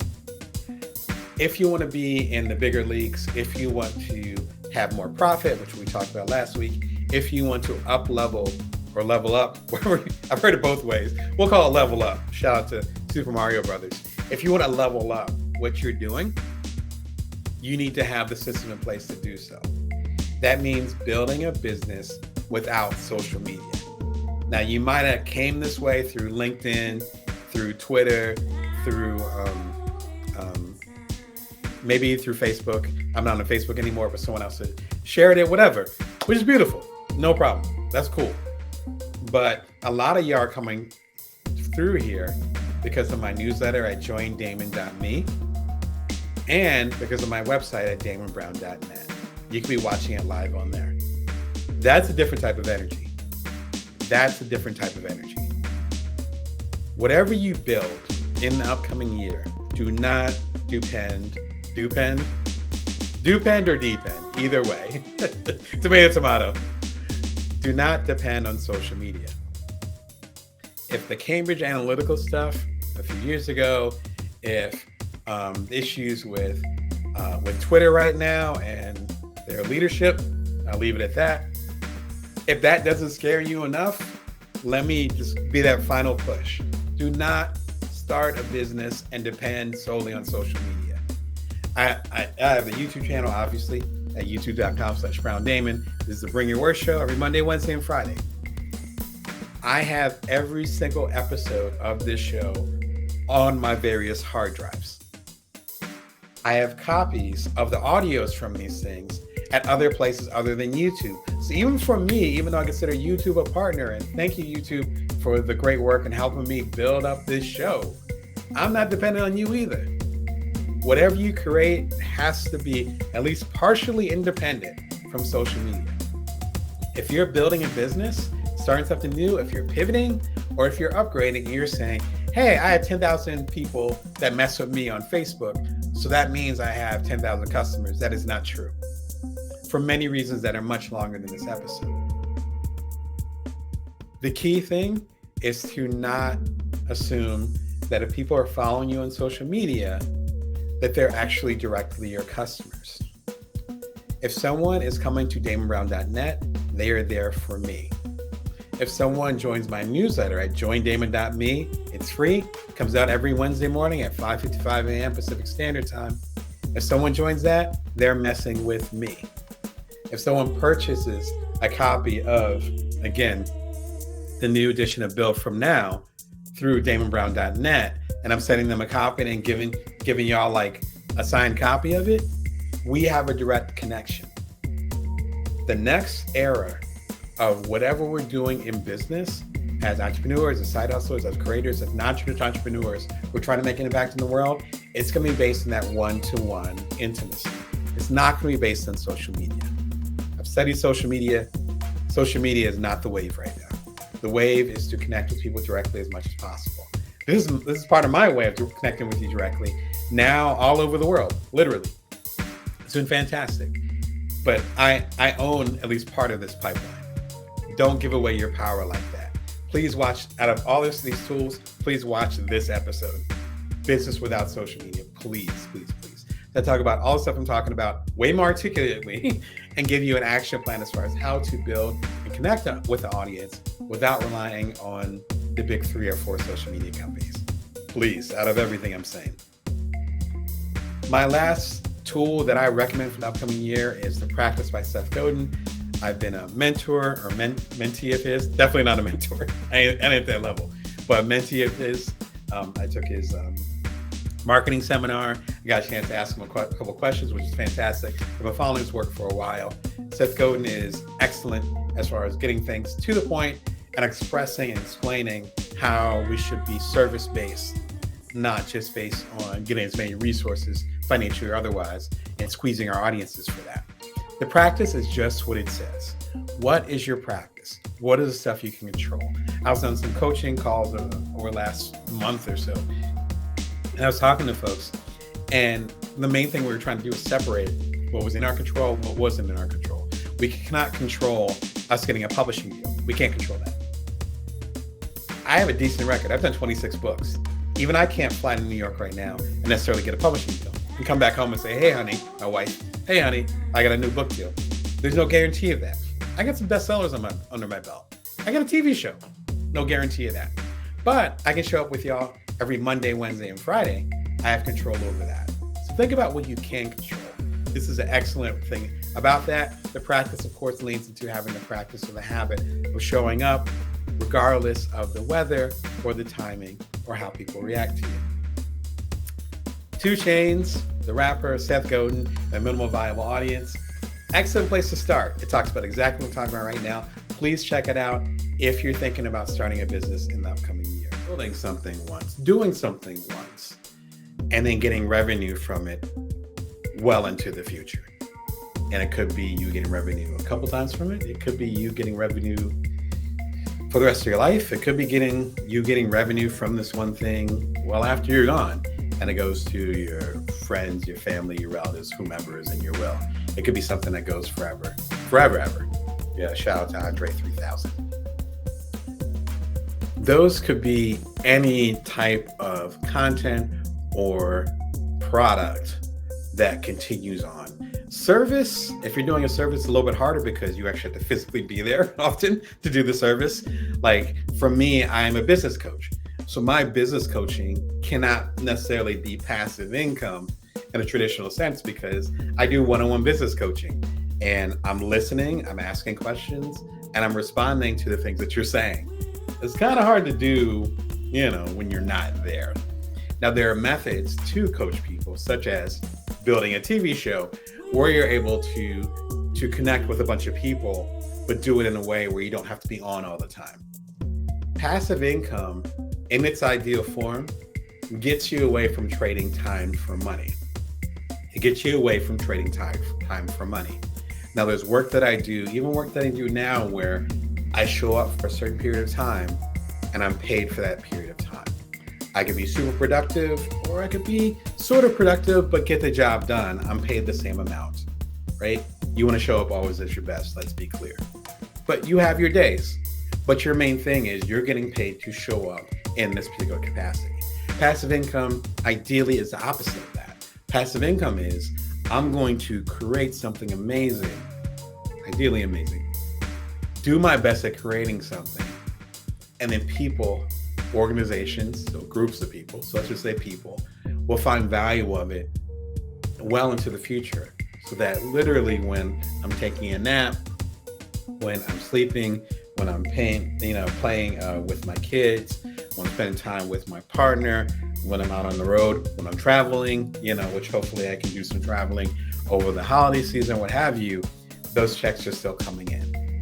If you want to be in the bigger leagues, if you want to have more profit, which we talked about last week, if you want to up level or level up, I've heard it both ways. We'll call it level up. Shout out to Super Mario Brothers. If you want to level up what you're doing, you need to have the system in place to do so. That means building a business without social media. Now, you might have came this way through LinkedIn, through Twitter, through maybe through Facebook. I'm not on Facebook anymore, but someone else shared it, whatever, which is beautiful. No problem. That's cool. But a lot of y'all are coming through here because of my newsletter at joindamon.me and because of my website at damonbrown.net. You can be watching it live on there. That's a different type of energy. Whatever you build in the upcoming year, do not depend or depend, either way, tomato. Do not depend on social media. If the Cambridge Analytical stuff a few years ago, if issues with Twitter right now and their leadership, I'll leave it at that. If that doesn't scare you enough, let me just be that final push. Do not start a business and depend solely on social media. I have a YouTube channel, obviously, at youtube.com/Brown Damon. This is the Bring Your Worst show every Monday, Wednesday, and Friday. I have every single episode of this show on my various hard drives. I have copies of the audios from these things at other places other than YouTube. So even for me, even though I consider YouTube a partner, and thank you, YouTube, for the great work and helping me build up this show, I'm not dependent on you either. Whatever you create has to be at least partially independent from social media. If you're building a business, starting something new, if you're pivoting, or if you're upgrading and you're saying, hey, I have 10,000 people that mess with me on Facebook, so that means I have 10,000 customers. That is not true, for many reasons that are much longer than this episode. The key thing is to not assume that if people are following you on social media, that they're actually directly your customers. If someone is coming to damonbrown.net, they are there for me. if someone joins my newsletter at joindamon.me, it's free. It comes out every Wednesday morning at 5:55 a.m. Pacific Standard Time. If someone joins that, they're messing with me. If someone purchases a copy of, again, the new edition of Build From Now through damonbrown.net, and I'm sending them a copy and giving y'all like a signed copy of it, we have a direct connection. The next era of whatever we're doing in business as entrepreneurs, as side hustlers, as creators, as entrepreneurs who are trying to make an impact in the world, it's going to be based on that one-to-one intimacy. It's not going to be based on social media. I've studied social media. Social media is not the wave right now. The wave is to connect with people directly as much as possible. This is part of my way of connecting with you directly now all over the world, literally. It's been fantastic. But I own at least part of this pipeline. Don't give away your power like that. Please watch, out of all these tools, please watch this episode, Business Without Social Media. Please, please, please. I talk about all the stuff I'm talking about way more articulately and give you an action plan as far as how to build and connect with the audience without relying on the big 3 or 4 social media companies. Please, out of everything I'm saying. My last tool that I recommend for the upcoming year is The Practice by Seth Godin. I've been a mentor or mentee of his, definitely not a mentor, I ain't at that level, but a mentee of his. I took his marketing seminar. I got a chance to ask him a couple questions, which is fantastic. I've been following his work for a while. Seth Godin is excellent as far as getting things to the point and expressing and explaining how we should be service-based, not just based on getting as many resources, financially or otherwise, and squeezing our audiences for that. The practice is just what it says. What is your practice? What is the stuff you can control? I was on some coaching calls over the last month or so, and I was talking to folks, and the main thing we were trying to do was separate what was in our control, what wasn't in our control. We cannot control us getting a publishing deal. We can't control that. I have a decent record. I've done 26 books. Even I can't fly to New York right now and necessarily get a publishing deal and come back home and say, hey, honey, my wife, hey, honey, I got a new book deal. There's no guarantee of that. I got some bestsellers under my belt. I got a TV show. No guarantee of that. But I can show up with y'all every Monday, Wednesday, and Friday. I have control over that. So think about what you can control. This is an excellent thing about that. The practice, of course, leads into having the practice or the habit of showing up regardless of the weather or the timing or how people react to you. 2 Chainz, the rapper, Seth Godin, a Minimal Viable Audience. Excellent place to start. It talks about exactly what I'm talking about right now. Please check it out if you're thinking about starting a business in the upcoming year. Building something once, doing something once, and then getting revenue from it well into the future. And it could be you getting revenue a couple times from it. It could be you getting revenue for the rest of your life. It could be you getting revenue from this one thing well after you're gone. And it goes to your friends, your family, your relatives, whomever is in your will. It could be something that goes forever, ever. Yeah, shout out to Andre 3000. Those could be any type of content or product that continues on. Service, if you're doing a service, it's a little bit harder because you actually have to physically be there often to do the service. Like for me, I'm a business coach. So my business coaching cannot necessarily be passive income in a traditional sense because I do one-on-one business coaching and I'm listening, I'm asking questions, and I'm responding to the things that you're saying. It's kind of hard to do, when you're not there. Now, there are methods to coach people, such as building a TV show where you're able to connect with a bunch of people, but do it in a way where you don't have to be on all the time. Passive income, in its ideal form, gets you away from trading time for money. It gets you away from trading time for money. Now, there's work that I do, even work that I do now, where I show up for a certain period of time and I'm paid for that period of time. I could be super productive or I could be sort of productive, but get the job done. I'm paid the same amount, right? You want to show up always as your best, let's be clear. But you have your days. But your main thing is you're getting paid to show up in this particular capacity. Passive income ideally is the opposite of that. Passive income is I'm going to create something amazing, ideally amazing. Do my best at creating something And then people, organizations, so groups of people, so let's just say people, will find value of it well into the future. So that literally when I'm taking a nap, when I'm sleeping, when I'm playing with my kids, when I'm spending time with my partner, when I'm out on the road, when I'm traveling, which hopefully I can do some traveling over the holiday season, what have you, those checks are still coming in.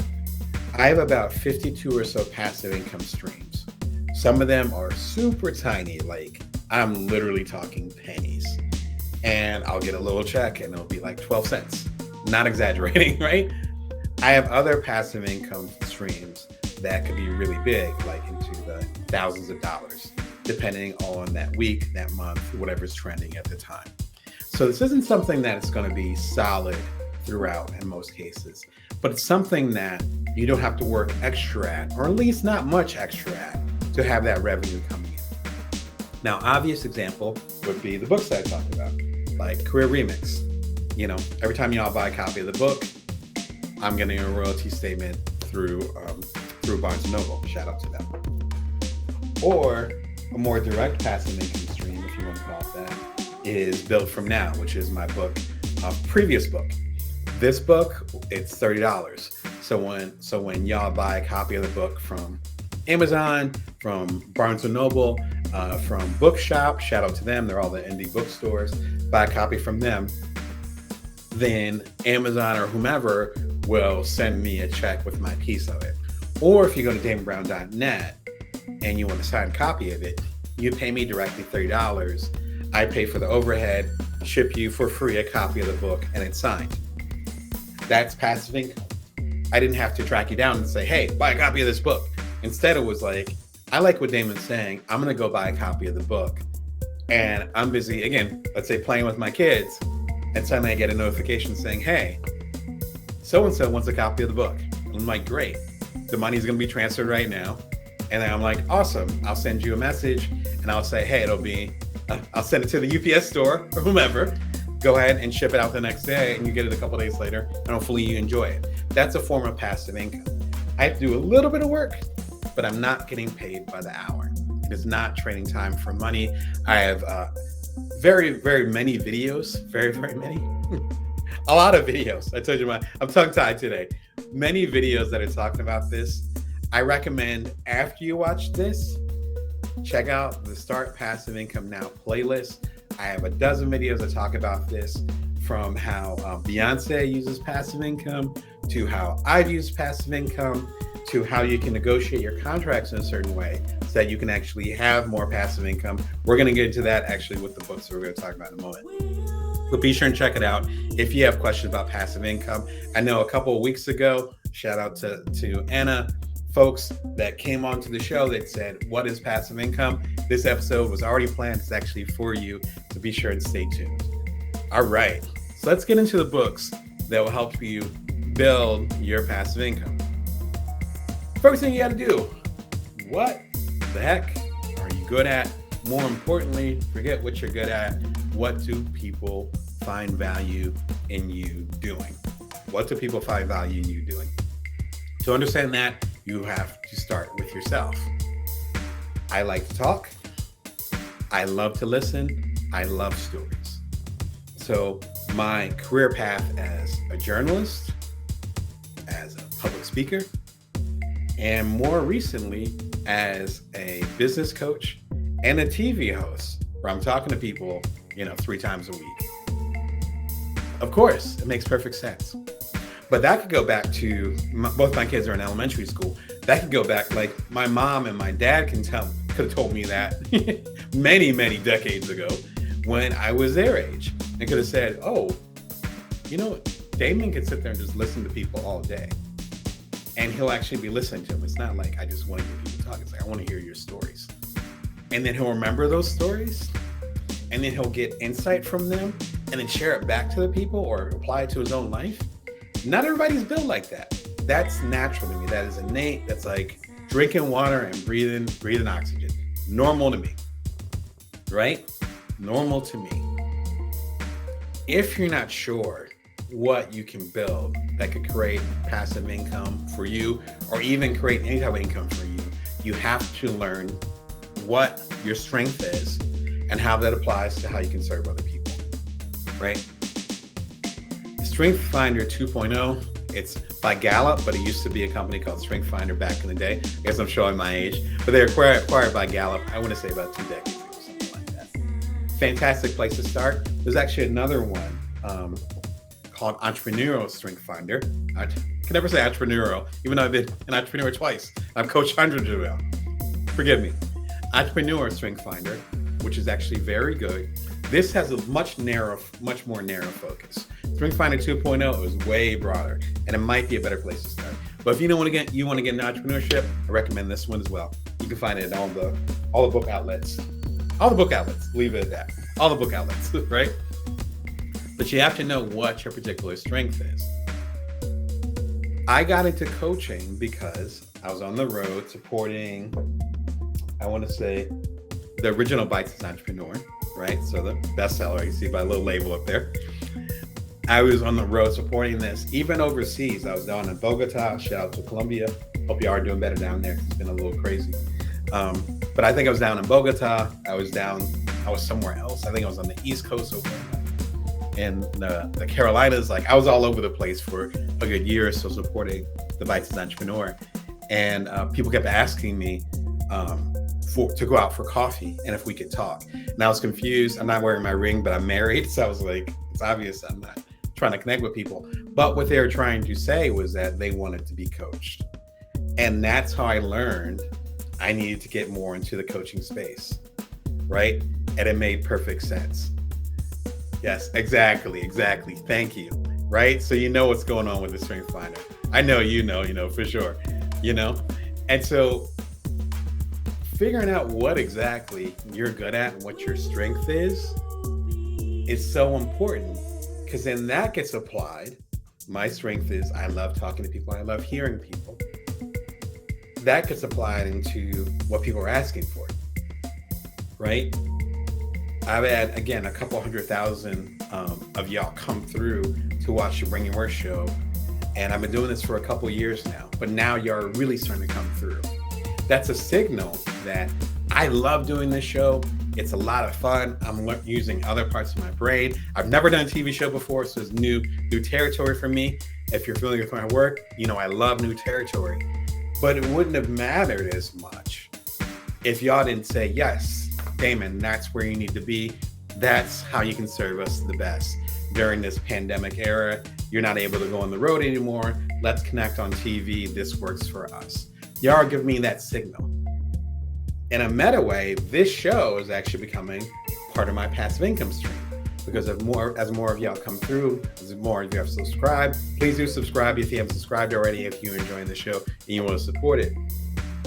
I have about 52 or so passive income streams. Some of them are super tiny, like I'm literally talking pennies. And I'll get a little check and it'll be like 12 cents. Not exaggerating, right? I have other passive income streams that could be really big, like into the thousands of dollars, depending on that week, that month, whatever's trending at the time. So this isn't something that is going to be solid throughout in most cases, but it's something that you don't have to work extra at, or at least not much extra at, to have that revenue coming in. Now, obvious example would be the books that I talked about, like Career Remix. Every time y'all buy a copy of the book, I'm getting a royalty statement through Barnes & Noble. Shout out to them. Or a more direct passive income stream, if you want to call it that, is Build From Now, which is my book, previous book. This book, it's $30. So when y'all buy a copy of the book from Amazon, from Barnes & Noble, from Bookshop, shout out to them, they're all the indie bookstores, buy a copy from them, then Amazon or whomever will send me a check with my piece of it. Or if you go to damonbrown.net and you want a signed copy of it, you pay me directly $30. I pay for the overhead, ship you for free a copy of the book, and it's signed. That's passive income. I didn't have to track you down and say, hey, buy a copy of this book. Instead, it was like, I like what Damon's saying. I'm going to go buy a copy of the book. And I'm busy, again, let's say playing with my kids. And suddenly I get a notification saying, hey, so-and-so wants a copy of the book. And I'm like, great. The money's going to be transferred right now. And then I'm like, awesome. I'll send you a message and I'll say, hey, I'll send it to the UPS store or whomever. Go ahead and ship it out the next day and you get it a couple days later and hopefully you enjoy it. That's a form of passive income. I have to do a little bit of work, but I'm not getting paid by the hour. It is not trading time for money. I have very, very many videos, very, very many. A lot of videos. I told you I'm tongue-tied today. Many videos that are talking about this. I recommend after you watch this, check out the Start Passive Income Now playlist. I have a dozen videos that talk about this, from how Beyonce uses passive income, to how I've used passive income, to how you can negotiate your contracts in a certain way so that you can actually have more passive income. We're going to get into that actually with the books that we're going to talk about in a moment. But be sure and check it out if you have questions about passive income. I know a couple of weeks ago, shout out to Anna, folks that came onto the show that said, what is passive income? This episode was already planned. It's actually for you, so be sure and stay tuned. All right, so let's get into the books that will help you build your passive income. First thing you got to do, what the heck are you good at? More importantly, forget what you're good at. What do people find value in you doing? What do people find value in you doing? To understand that, you have to start with yourself. I like to talk. I love to listen. I love stories. So my career path as a journalist, as a public speaker, and more recently as a business coach and a TV host, where I'm talking to people, 3 times a week. Of course, it makes perfect sense. But that could go back to, both my kids are in elementary school. That could go back, like my mom and my dad could have told me that many, many decades ago when I was their age. And could have said, oh, Damon can sit there and just listen to people all day. And he'll actually be listening to them. It's not like I just want to hear people talk. It's like, I want to hear your stories. And then he'll remember those stories. And then he'll get insight from them and then share it back to the people or apply it to his own life. Not everybody's built like that. That's natural to me. That is innate. That's like drinking water and breathing oxygen. Normal to me, right? Normal to me. If you're not sure what you can build that could create passive income for you, or even create any type of income for you, you have to learn what your strength is and how that applies to how you can serve other people, right? Strength Finder 2.0, it's by Gallup, but it used to be a company called Strength Finder back in the day. I guess I'm showing my age, but they're acquired by Gallup, I want to say about 2 decades ago, something like that. Fantastic place to start. There's actually another one called Entrepreneurial Strength Finder. I can never say entrepreneurial, even though I've been an entrepreneur twice. I've coached hundreds of them. Forgive me. Entrepreneur Strength Finder, which is actually very good. This has a much more narrow focus. Strength Finder 2.0 is way broader, and it might be a better place to start. But if you want to get into entrepreneurship, I recommend this one as well. You can find it in all the book outlets. All the book outlets, leave it at that. All the book outlets, right? But you have to know what your particular strength is. I got into coaching because I was on the road supporting, I want to say, the original Bites as Entrepreneur, right? So the bestseller, you see by a little label up there. I was on the road supporting this, even overseas. I was down in Bogota, shout out to Colombia. Hope you are doing better down there. It's been a little crazy. But I think I was down in Bogota. I was somewhere else. I think I was on the East Coast over in the Carolinas. Like, I was all over the place for a good year or so supporting the Bites as Entrepreneur. And people kept asking me to go out for coffee and if we could talk. And I was confused. I'm not wearing my ring, but I'm married. So I was like, it's obvious I'm not trying to connect with people. But what they were trying to say was that they wanted to be coached. And that's how I learned I needed to get more into the coaching space, right? And it made perfect sense. Yes, exactly. Thank you, right? So you know what's going on with the Strength Finder. I know you know for sure, And so figuring out what exactly you're good at and what your strength is so important, because then that gets applied. My strength is I love talking to people. I love hearing people. That gets applied into what people are asking for, right? I've had, again, a couple 100,000 of y'all come through to watch the Bring Your Worth show. And I've been doing this for a couple years now, but now y'all are really starting to come through. That's a signal that I love doing this show. It's a lot of fun. I'm using other parts of my brain. I've never done a TV show before, so it's new territory for me. If you're familiar with my work, I love new territory. But it wouldn't have mattered as much if y'all didn't say, yes, Damon, that's where you need to be. That's how you can serve us the best. During this pandemic era, you're not able to go on the road anymore. Let's connect on TV. This works for us. Y'all are giving me that signal. In a meta way, this show is actually becoming part of my passive income stream, because as more of y'all come through, as more of you have subscribed, please do subscribe if you haven't subscribed already. If you're enjoying the show and you want to support it,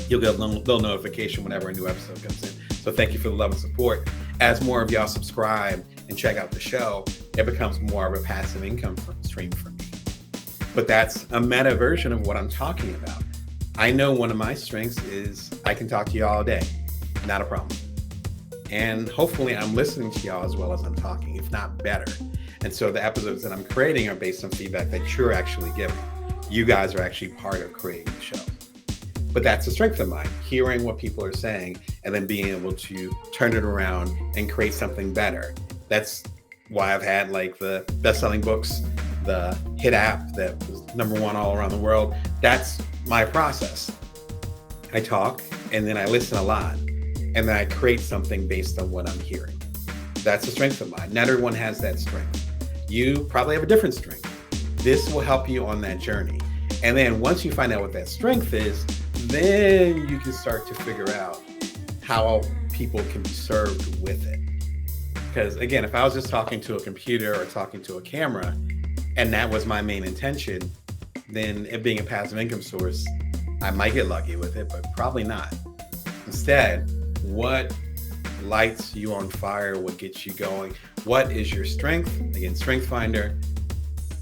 you'll get a little notification whenever a new episode comes in. So thank you for the love and support. As more of y'all subscribe and check out the show, it becomes more of a passive income stream for me. But that's a meta version of what I'm talking about. I know one of my strengths is I can talk to you all day, not a problem. And hopefully I'm listening to y'all as well as I'm talking, if not better. And so the episodes that I'm creating are based on feedback that you're actually giving. You guys are actually part of creating the show. But that's a strength of mine, hearing what people are saying and then being able to turn it around and create something better. That's why I've had like the best-selling books, the hit app that was #1 all around the world. That's my process. I talk and then I listen a lot and then I create something based on what I'm hearing. That's a strength of mine. Not everyone has that strength. You probably have a different strength. This will help you on that journey. And then once you find out what that strength is, then you can start to figure out how people can be served with it. Because again, if I was just talking to a computer or talking to a camera and that was my main intention, then it being a passive income source, I might get lucky with it, but probably not. Instead, what lights you on fire? What gets you going? What is your strength? Again, Strength Finder.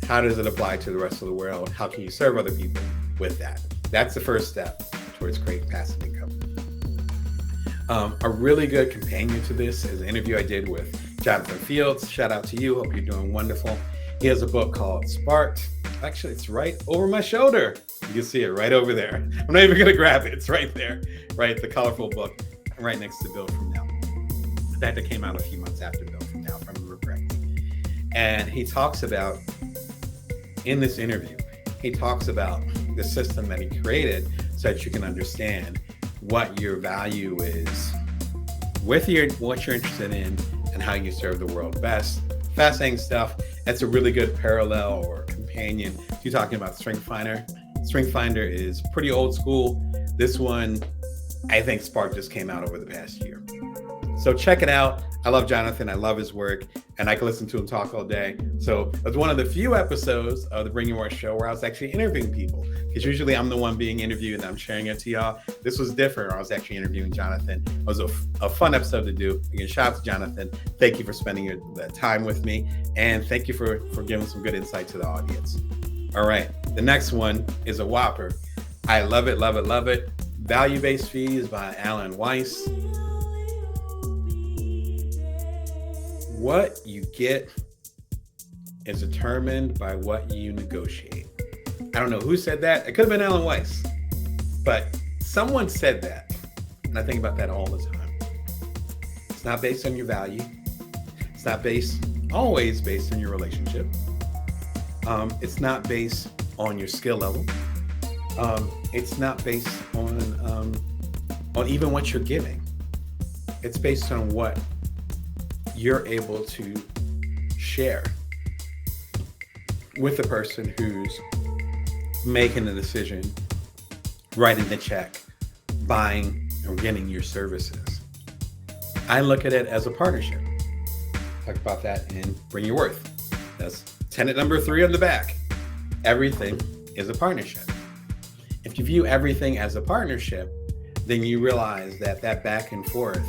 How does it apply to the rest of the world? How can you serve other people with that? That's the first step towards creating passive income. A really good companion to this is an interview I did with Jonathan Fields. Shout out to you. Hope you're doing wonderful. He has a book called Sparked. Actually, it's right over my shoulder. You can see it right over there. I'm not even going to grab it. It's right there. right? The colorful book right next to Build From Now. In fact, it came out a few months after Build From Now, if I remember correctly. And he talks about, in this interview, he talks about the system that he created so that you can understand what your value is with what you're interested in and how you serve the world best. Fascinating stuff. That's a really good parallel or companion to you talking about Strength Finder. Strength Finder is pretty old school. This one, I think Spark just came out over the past year. So check it out. I love Jonathan. I love his work, and I can listen to him talk all day. So it was one of the few episodes of the Bring Your More show where I was actually interviewing people, because usually I'm the one being interviewed and I'm sharing it to y'all. This was different. I was actually interviewing Jonathan. It was a fun episode to do. Again, shout out to Jonathan. Thank you for spending the time with me, and thank you for giving some good insight to the audience. All right, the next one is a whopper. I love it, love it, love it. Value-Based Fees by Alan Weiss. What you get is determined by what you negotiate. I don't know who said that. It could have been Alan Weiss, but someone said that. And I think about that all the time. It's not based on your value. It's not always based on your relationship. It's not based on your skill level. It's not based on even what you're giving. It's based on what you're able to share with the person who's making the decision, writing the check, buying or getting your services. I look at it as a partnership. Talk about that in Bring Your Worth. That's tenet number 3 on the back. Everything is a partnership. If you view everything as a partnership, then you realize that back and forth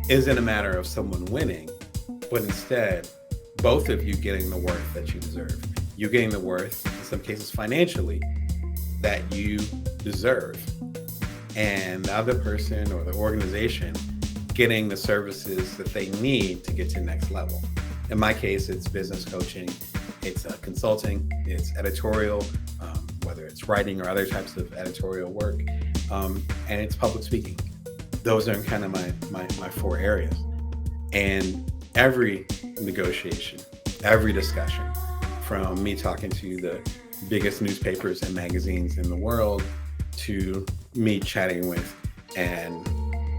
isn't a matter of someone winning, but instead, both of you getting the worth that you deserve. You getting the worth, in some cases financially, that you deserve. And the other person or the organization getting the services that they need to get to the next level. In my case, it's business coaching, it's consulting, it's editorial, whether it's writing or other types of editorial work, and it's public speaking. Those are kind of my 4 areas. And every negotiation, every discussion, from me talking to the biggest newspapers and magazines in the world to me chatting with an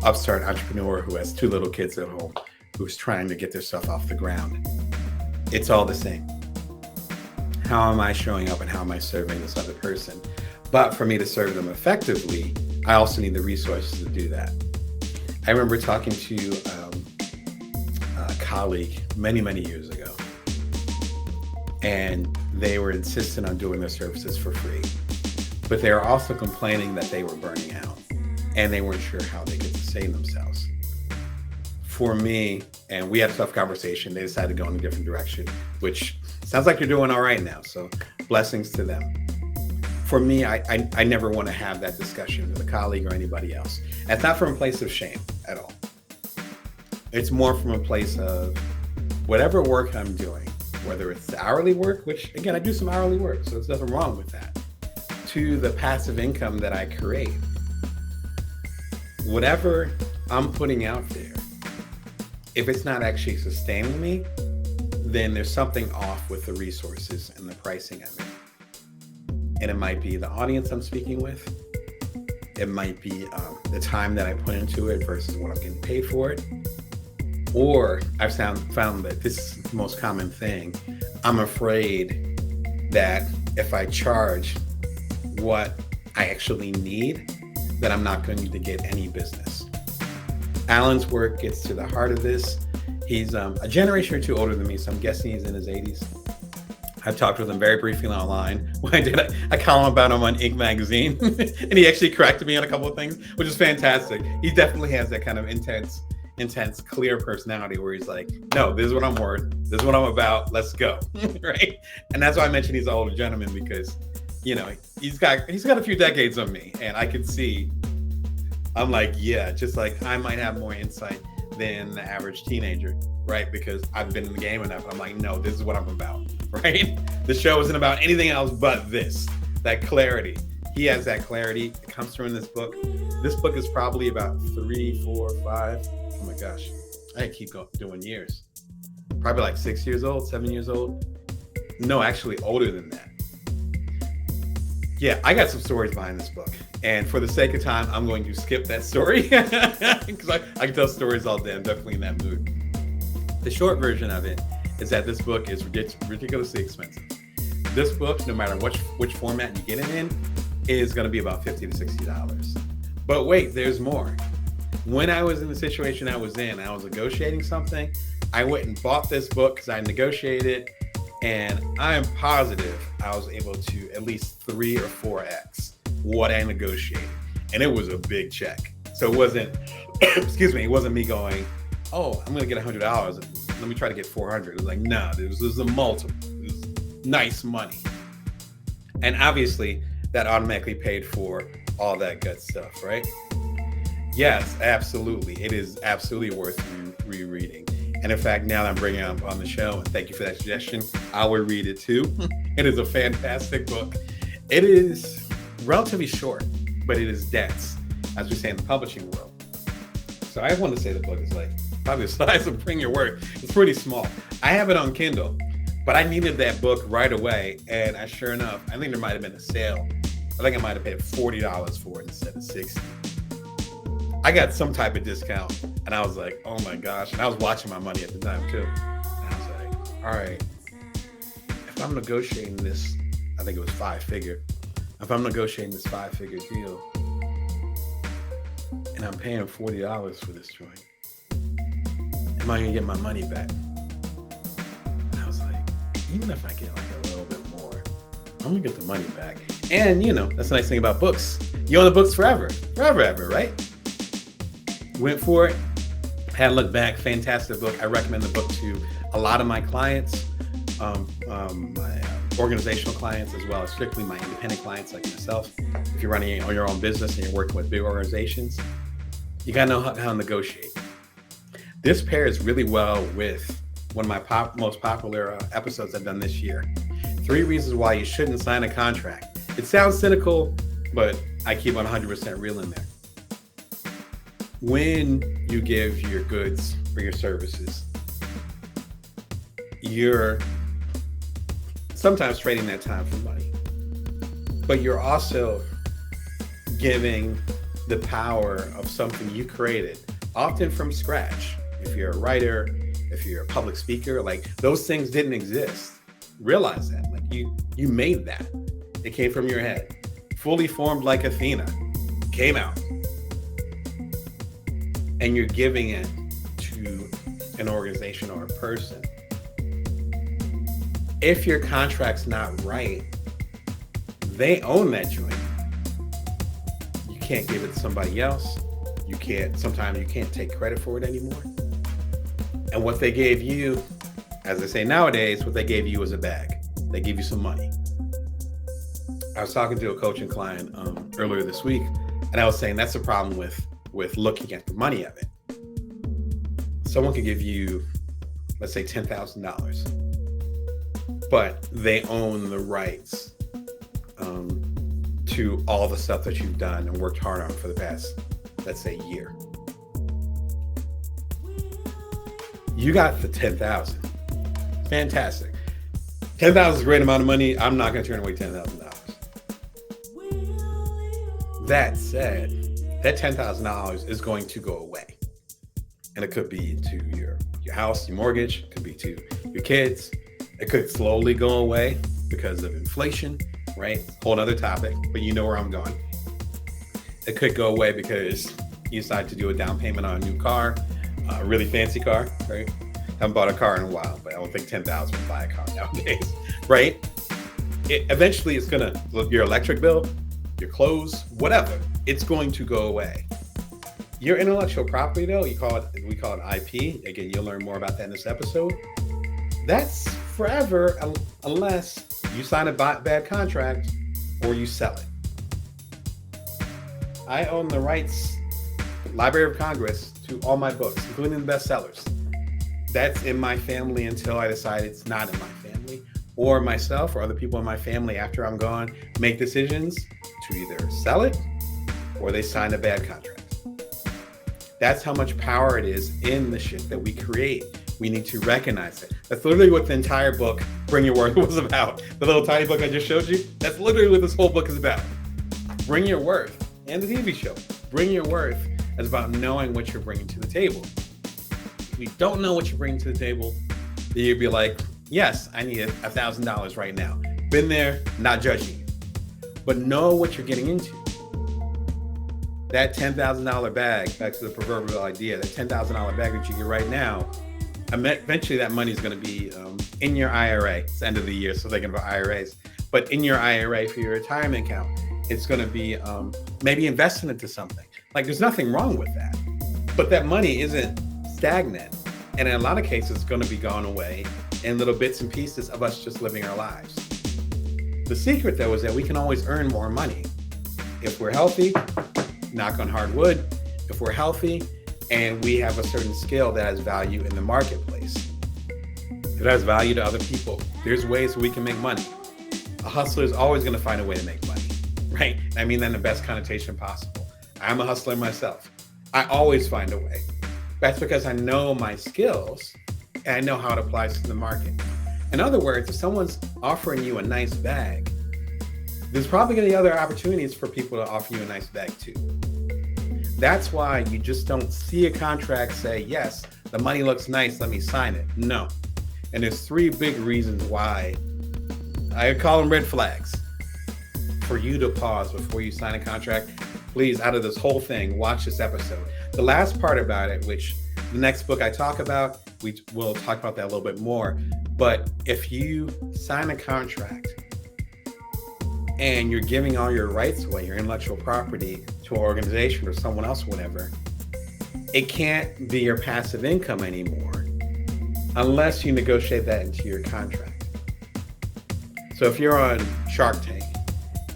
upstart entrepreneur who has 2 little kids at home, who's trying to get their stuff off the ground, it's all the same. How am I showing up and how am I serving this other person? But for me to serve them effectively, I also need the resources to do that. I remember talking to a colleague many, many years ago, and they were insistent on doing their services for free. But they were also complaining that they were burning out and they weren't sure how they could sustain themselves. For me, and we had a tough conversation, they decided to go in a different direction, which sounds like you're doing all right now. So blessings to them. For me, I never want to have that discussion with a colleague or anybody else. And it's not from a place of shame at all. It's more from a place of whatever work I'm doing, whether it's the hourly work, which again, I do some hourly work, so there's nothing wrong with that, to the passive income that I create. Whatever I'm putting out there, if it's not actually sustaining me, then there's something off with the resources and the pricing of it. And it might be the audience I'm speaking with. It might be the time that I put into it versus what I'm getting paid for it. Or I've found that this is the most common thing. I'm afraid that if I charge what I actually need, that I'm not going to get any business. Alan's work gets to the heart of this. He's a generation or 2 older than me, so I'm guessing he's in his 80s. I've talked with him very briefly online when I did a column about him on Inc. magazine, and he actually corrected me on a couple of things, which is fantastic. He definitely has that kind of intense, clear personality where he's like, no, this is what I'm worth. This is what I'm about. Let's go. Right. And that's why I mentioned he's an older gentleman, because, you know, he's got a few decades on me, and I can see, I'm like, yeah, just like I might have more insight than the average teenager, right? Because I've been in the game enough. I'm like, no, this is what I'm about, right? The show isn't about anything else but this, that clarity. He has that clarity. It comes through in this book. This book is probably about 3, 4, 5. Oh my gosh, I keep doing years. Probably like 6 years old, 7 years old. No, actually older than that. Yeah, I got some stories behind this book. And for the sake of time, I'm going to skip that story because I can tell stories all day. I'm definitely in that mood. The short version of it is that this book is ridiculously expensive. This book, no matter which format you get it in, is going to be about $50 to $60. But wait, there's more. When I was in the situation I was in, I was negotiating something. I went and bought this book because I negotiated, and I am positive I was able to at least 3 or 4x what I negotiated. And it was a big check. So it wasn't, it wasn't me going, oh, I'm going to get $100. Let me try to get 400. It was like, no, this was a multiple. It was nice money. And obviously that automatically paid for all that good stuff, right? Yes, absolutely. It is absolutely worth rereading. And in fact, now that I'm bringing it up on the show, and thank you for that suggestion, I will read it too. It is a fantastic book. It is relatively short, but it is dense, as we say in the publishing world. So I want to say the book is like probably the size of Bring Your Work. It's pretty small. I have it on Kindle, but I needed that book right away. And sure enough, I think there might have been a sale. I think I might have paid $40 for it instead of $60. I got some type of discount, and I was like, oh my gosh. And I was watching my money at the time too. And I was like, all right, if I'm negotiating this, I think it was 5-figure. If I'm negotiating this 5-figure deal, and I'm paying $40 for this joint, am I gonna get my money back? And I was like, even if I get like a little bit more, I'm gonna get the money back. And that's the nice thing about books. You own the books forever, right? Went for it, had to look back. Fantastic book. I recommend the book to a lot of my clients, my organizational clients, as well as strictly my independent clients like myself. If you're running your own business and you're working with big organizations, you gotta know how to negotiate. This pairs really well with one of my most popular episodes I've done this year. 3 reasons why you shouldn't sign a contract. It sounds cynical, but I keep 100% real in there. When you give your goods or your services, you're sometimes trading that time for money, but you're also giving the power of something you created, often from scratch. If you're a writer, if you're a public speaker, like those things didn't exist. Realize that, like you made that. It came from your head, fully formed like Athena, came out. And you're giving it to an organization or a person. If your contract's not right, they own that joint. You can't give it to somebody else. Sometimes you can't take credit for it anymore. And what they gave you, as they say nowadays, what they gave you was a bag. They give you some money. I was talking to a coaching client earlier this week, and I was saying that's the problem with looking at the money of it. Someone could give you, let's say, $10,000, but they own the rights to all the stuff that you've done and worked hard on for the past, let's say, year. You got the $10,000. Fantastic. $10,000 is a great amount of money. I'm not going to turn away $10,000. That said, that $10,000 is going to go away. And it could be to your house, your mortgage, it could be to your kids. It could slowly go away because of inflation, right? Whole other topic, but you know where I'm going. It could go away because you decide to do a down payment on a new car, a really fancy car, right? Haven't bought a car in a while, but I don't think $10,000 would buy a car nowadays, right? Eventually it's gonna, your electric bill, your clothes, whatever, it's going to go away. Your intellectual property, though, we call it IP. Again, you'll learn more about that in this episode. That's forever unless you sign a bad contract or you sell it. I own the rights, Library of Congress, to all my books, including the bestsellers. That's in my family until I decide it's not in my family, or myself or other people in my family after I'm gone make decisions to either sell it or they sign a bad contract. That's how much power it is in the shit that we create. We need to recognize it. That's literally what the entire book, Bring Your Worth, was about. The little tiny book I just showed you, that's literally what this whole book is about. Bring Your Worth, and the TV show, Bring Your Worth, is about knowing what you're bringing to the table. If we don't know what you're bringing to the table, then you'd be like, yes, I need $1,000 right now. Been there, not judging you. But know what you're getting into. That $10,000 bag, back to the proverbial idea, that $10,000 bag that you get right now, eventually that money is going to be in your IRA. It's the end of the year, so thinking about IRAs. But in your IRA for your retirement account, it's going to be maybe investing into something. Like, there's nothing wrong with that. But that money isn't stagnant. And in a lot of cases, it's going to be going away in little bits and pieces of us just living our lives. The secret, though, is that we can always earn more money. If we're healthy, knock on hard wood, if we're healthy and we have a certain skill that has value in the marketplace, it has value to other people, there's ways we can make money. A hustler is always going to find a way to make money, right? I mean that in the best connotation possible. I'm a hustler myself. I always find a way. That's because I know my skills and I know how it applies to the market. In other words, if someone's offering you a nice bag, there's probably going to be other opportunities for people to offer you a nice bag too. That's why you just don't see a contract say, yes, the money looks nice, let me sign it. No. And there's 3 big reasons why I call them red flags. For you to pause before you sign a contract, please, out of this whole thing, watch this episode. The last part about it, which the next book I talk about, we'll talk about that a little bit more. But if you sign a contract and you're giving all your rights away, your intellectual property, to an organization or someone else, whatever, it can't be your passive income anymore unless you negotiate that into your contract. So if you're on Shark Tank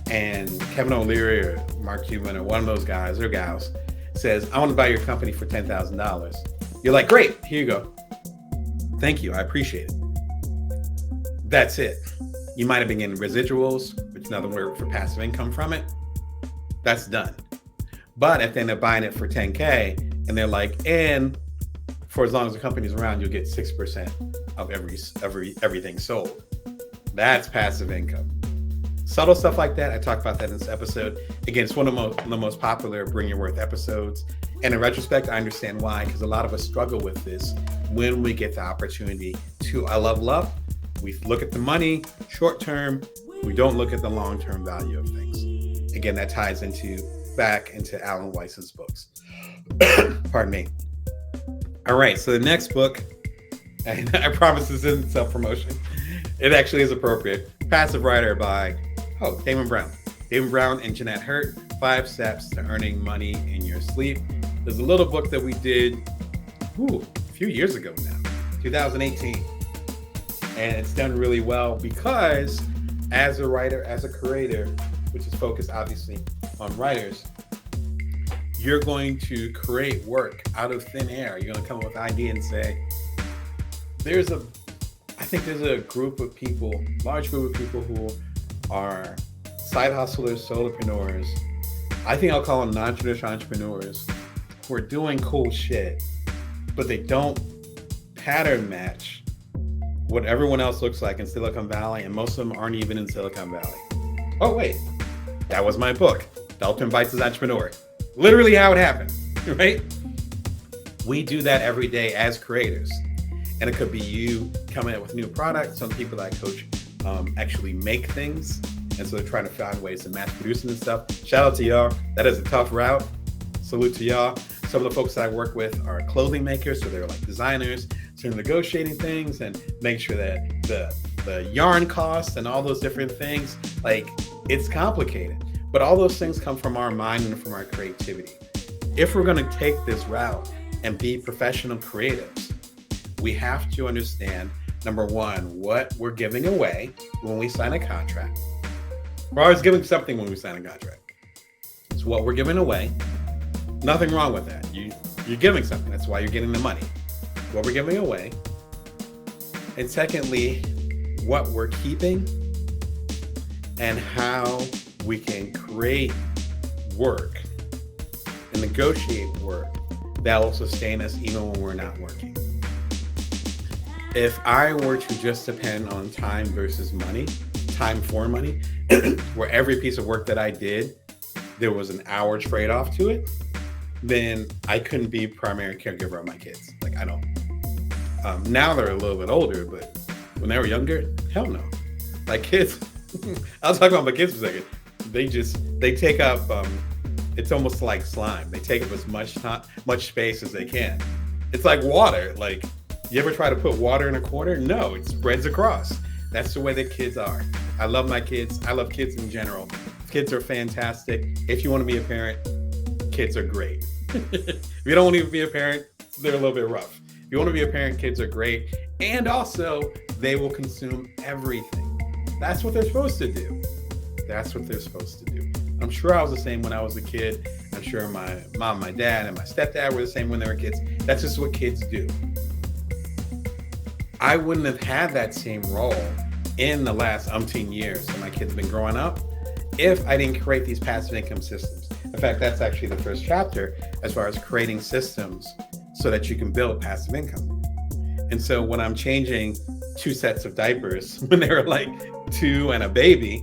and Kevin O'Leary or Mark Cuban or one of those guys or gals says, I want to buy your company for $10,000, you're like, great, here you go. Thank you, I appreciate it. That's it. You might have been getting residuals, which is another word for passive income from it. That's done. But if they end up buying it for $10K and they're like, and for as long as the company's around, you'll get 6% of everything sold. That's passive income. Subtle stuff like that, I talk about that in this episode. Again, it's one of the most popular Bring Your Worth episodes. And in retrospect, I understand why, because a lot of us struggle with this when we get the opportunity to level up. We look at the money short term. We don't look at the long-term value of things. Again, that ties back into Alan Weiss's books. Pardon me. All right, so the next book, and I promise this isn't self-promotion. It actually is appropriate. Passive Writer by Damon Brown. Damon Brown and Jeanette Hurt, 5 Steps to Earning Money in Your Sleep. There's a little book that we did a few years ago now, 2018. And it's done really well because as a writer, as a creator, which is focused obviously on writers, you're going to create work out of thin air. You're going to come up with an idea and say, I think there's a group of people, large group of people who are side hustlers, solopreneurs. I think I'll call them non-traditional entrepreneurs who are doing cool shit, but they don't pattern match what everyone else looks like in Silicon Valley, and most of them aren't even in Silicon Valley. Oh wait, that was my book, Dalton Bites' Entrepreneur. Literally how it happened, right? We do that every day as creators. And it could be you coming up with new products. Some people that I coach actually make things. And so they're trying to find ways to mass producing and stuff. Shout out to y'all. That is a tough route. Salute to y'all. Some of the folks that I work with are clothing makers. So they're like designers. So they're negotiating things and make sure that the yarn costs and all those different things, like it's complicated. But all those things come from our mind and from our creativity. If we're going to take this route and be professional creatives, we have to understand, number one, what we're giving away when we sign a contract. We're always giving something when we sign a contract. It's what we're giving away. Nothing wrong with that. You're giving something. That's why you're getting the money. What we're giving away. And secondly, what we're keeping and how we can create work and negotiate work that will sustain us even when we're not working. If I were to just depend on time versus money, time for money, where every piece of work that I did, there was an hour trade-off to it, then I couldn't be primary caregiver of my kids. Like, I don't. Now they're a little bit older, but when they were younger, hell no. Like, kids, I'll talk about my kids for a second. They take up, it's almost like slime. They take up as much space as they can. It's like water. Like, you ever try to put water in a corner? No, it spreads across. That's the way that kids are. I love my kids. I love kids in general. Kids are fantastic. If you want to be a parent, kids are great. If you don't want to be a parent, they're a little bit rough. If you want to be a parent, kids are great. And also, they will consume everything. That's what they're supposed to do. That's what they're supposed to do. I'm sure I was the same when I was a kid. I'm sure my mom, my dad, and my stepdad were the same when they were kids. That's just what kids do. I wouldn't have had that same role in the last umpteen years when my kids have been growing up if I didn't create these passive income systems. In fact, that's actually the first chapter as far as creating systems so that you can build passive income. And so when I'm changing 2 sets of diapers when they were like 2 and a baby,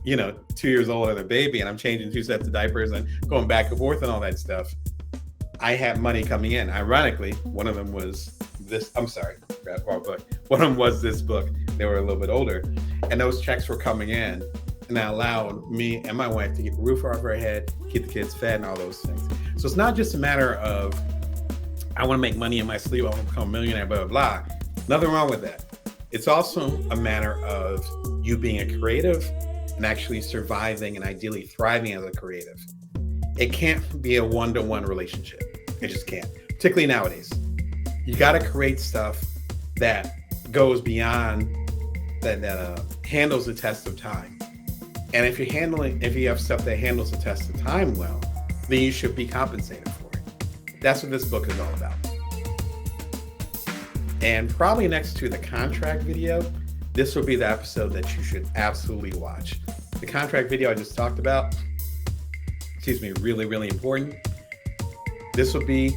2 years old and a baby, and I'm changing 2 sets of diapers and going back and forth and all that stuff, I had money coming in. Ironically, one of them was this, I'm sorry, wrong book. One of them was this book. They were a little bit older, and those checks were coming in, and that allowed me and my wife to keep a roof over our head, keep the kids fed, and all those things. So it's not just a matter of, I want to make money in my sleep, I want to become a millionaire, blah, blah, blah. Nothing wrong with that. It's also a matter of you being a creative and actually surviving and ideally thriving as a creative. It can't be a one-to-one relationship. It just can't, particularly nowadays. You got to create stuff that goes beyond, that handles the test of time. And if you have stuff that handles the test of time well, then you should be compensated for it. That's what this book is all about. And probably next to the contract video, this will be the episode that you should absolutely watch. The contract video I just talked about, really, really important. This will be,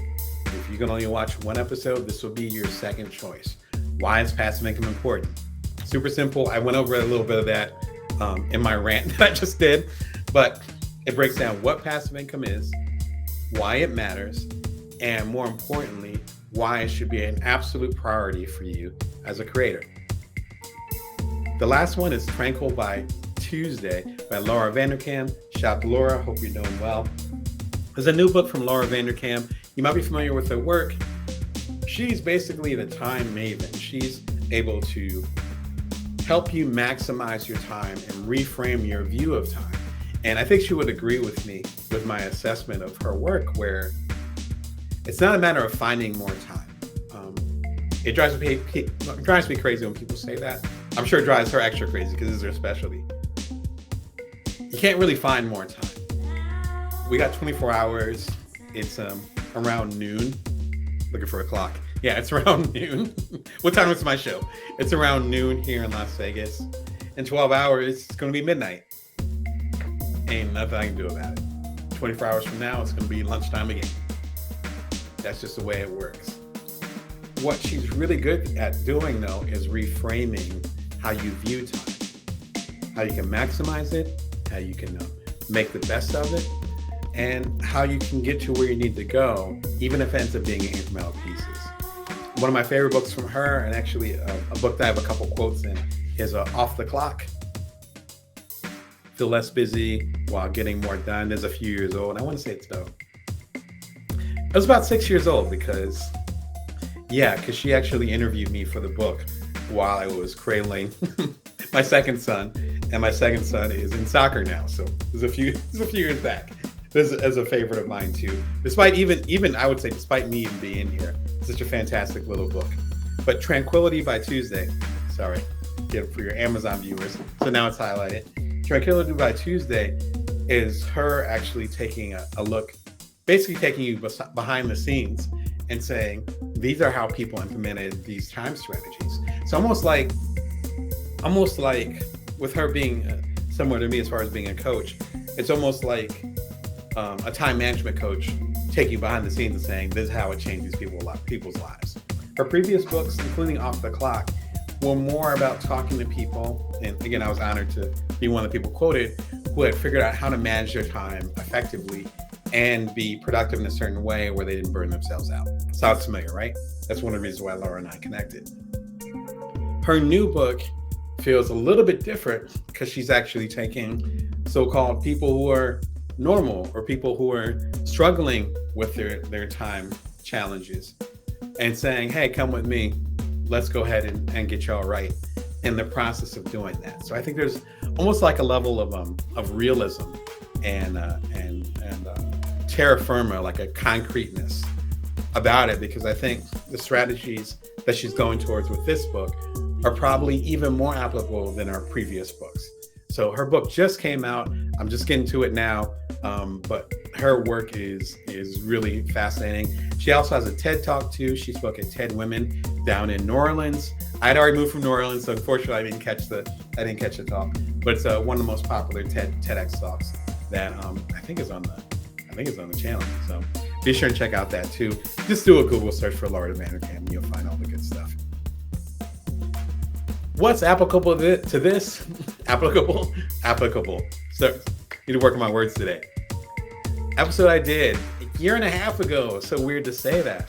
if you can only watch one episode, this will be your second choice. Why is passive income important? Super simple. I went over a little bit of that in my rant that I just did, but it breaks down what passive income is, why it matters, and more importantly, why it should be an absolute priority for you as a creator. The last one is Tranquil by Tuesday by Laura Vanderkam. Shout out to Laura. Hope you're doing well. There's a new book from Laura Vanderkam. You might be familiar with her work. She's basically the time maven. She's able to help you maximize your time and reframe your view of time. And I think she would agree with me with my assessment of her work, where it's not a matter of finding more time. It drives me crazy when people say that. I'm sure it drives her extra crazy because this is her specialty. You can't really find more time. We got 24 hours. It's around noon. Looking for a clock. Yeah, it's around noon. What time is my show? It's around noon here in Las Vegas. In 12 hours, it's going to be midnight. Ain't nothing I can do about it. 24 hours from now, it's going to be lunchtime again. That's just the way it works. What she's really good at doing, though, is reframing how you view time. How you can maximize it, how you can make the best of it, and how you can get to where you need to go, even if it ends up being in incremental pieces. One of my favorite books from her, and actually a book that I have a couple quotes in, is Off the Clock. Feel less busy while getting more done. Is a few years old. I want to say it's dope. It was about 6 years old because she actually interviewed me for the book while I was cradling my second son, and my second son is in soccer now. So it was a few years back. This is a favorite of mine too. Despite even I would say, despite me even being here, such a fantastic little book. But Tranquility by Tuesday, sorry, for your Amazon viewers. So now it's highlighted. Tranquility by Tuesday is her actually taking a look, basically taking you behind the scenes and saying, these are how people implemented these time strategies. So almost like with her being similar to me as far as being a coach, it's almost like a time management coach take you behind the scenes and saying, this is how it changes people's lives. Her previous books, including Off the Clock, were more about talking to people. And again, I was honored to be one of the people quoted who had figured out how to manage their time effectively and be productive in a certain way where they didn't burn themselves out. Sounds familiar, right? That's one of the reasons why Laura and I connected. Her new book feels a little bit different because she's actually taking so-called people who are normal or people who are struggling with their time challenges and saying, hey, come with me. Let's go ahead and get y'all right in the process of doing that. So I think there's almost like a level of realism and terra firma, like a concreteness about it, because I think the strategies that she's going towards with this book are probably even more applicable than our previous books. So her book just came out. I'm just getting to it now, but her work is really fascinating. She also has a TED Talk too. She spoke at TED Women down in New Orleans. I'd already moved from New Orleans, so unfortunately I didn't catch the talk. But it's one of the most popular TEDx talks that I think is on the channel. So be sure to check out that too. Just do a Google search for Laura Vanderkam and you'll find all the good stuff. What's applicable to this? Applicable. So need to work on my words today. Episode I did a year and a half ago. So weird to say that.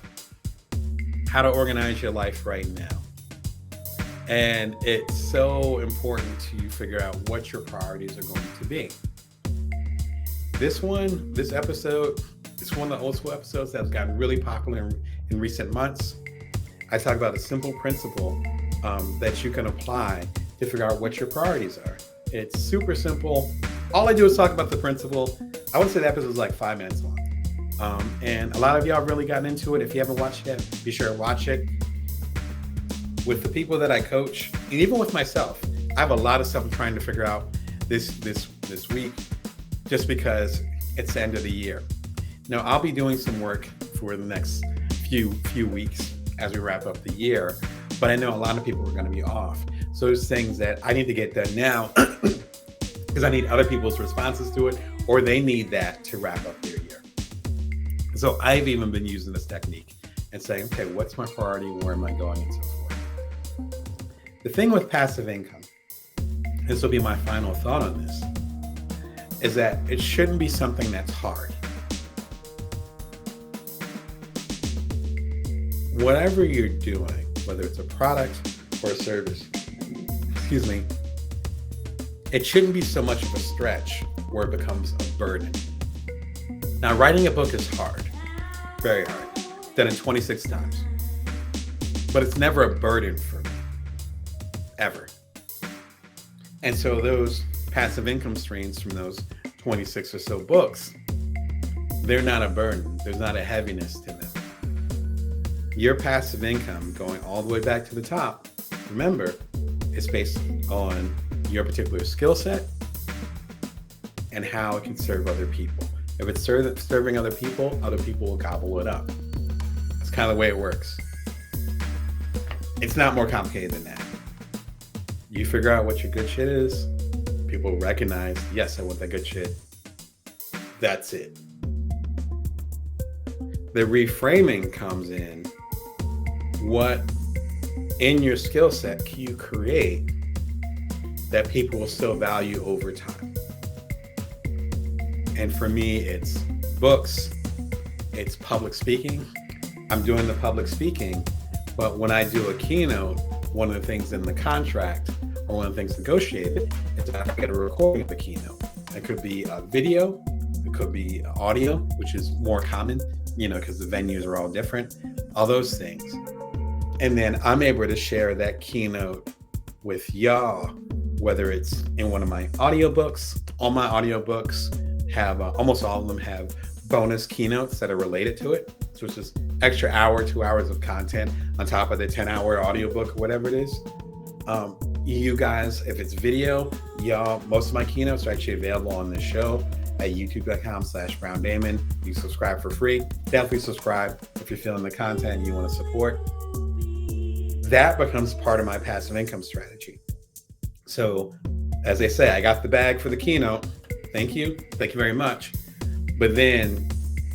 How to organize your life right now. And it's so important to figure out what your priorities are going to be. This episode, it's one of the old school episodes that's gotten really popular in recent months. I talk about a simple principle that you can apply to figure out what your priorities are. It's super simple. All I do is talk about the principle. I would say the episode is like 5 minutes long. And a lot of y'all have really gotten into it. If you haven't watched it yet, be sure to watch it. With the people that I coach, and even with myself, I have a lot of stuff I'm trying to figure out this week, just because it's the end of the year. Now, I'll be doing some work for the next few weeks as we wrap up the year, but I know a lot of people are going to be off. So there's things that I need to get done now because I need other people's responses to it, or they need that to wrap up their year. So I've even been using this technique and saying, okay, what's my priority? Where am I going? And so forth. The thing with passive income, this will be my final thought on this, is that it shouldn't be something that's hard. Whatever you're doing, whether it's a product or a service, it shouldn't be so much of a stretch where it becomes a burden. Now, writing a book is hard, very hard. Done it 26 times. But it's never a burden for me, ever. And so those passive income streams from those 26 or so books, they're not a burden. There's not a heaviness to them. Your passive income, going all the way back to the top, remember, it's based on your particular skill set and how it can serve other people. If it's serving other people will gobble it up. It's kind of the way it works. It's not more complicated than that. You figure out what your good shit is, people recognize, yes, I want that good shit. That's it. The reframing comes in. What in your skill set can you create that people will still value over time? And for me, it's books, it's public speaking. I'm doing the public speaking, but when I do a keynote, one of the things in the contract or one of the things negotiated is that I get a recording of the keynote. It could be a video, it could be audio, which is more common, because the venues are all different, all those things. And then I'm able to share that keynote with y'all, whether it's in one of my audiobooks. All my audiobooks have, almost all of them have bonus keynotes that are related to it. So it's just extra hour, 2 hours of content on top of the 10-hour audiobook, whatever it is. You guys, if it's video, y'all, most of my keynotes are actually available on this show at youtube.com/BrownDamon. You subscribe for free. Definitely subscribe if you're feeling the content and you want to support. That becomes part of my passive income strategy. So as they say, I got the bag for the keynote. Thank you very much. But then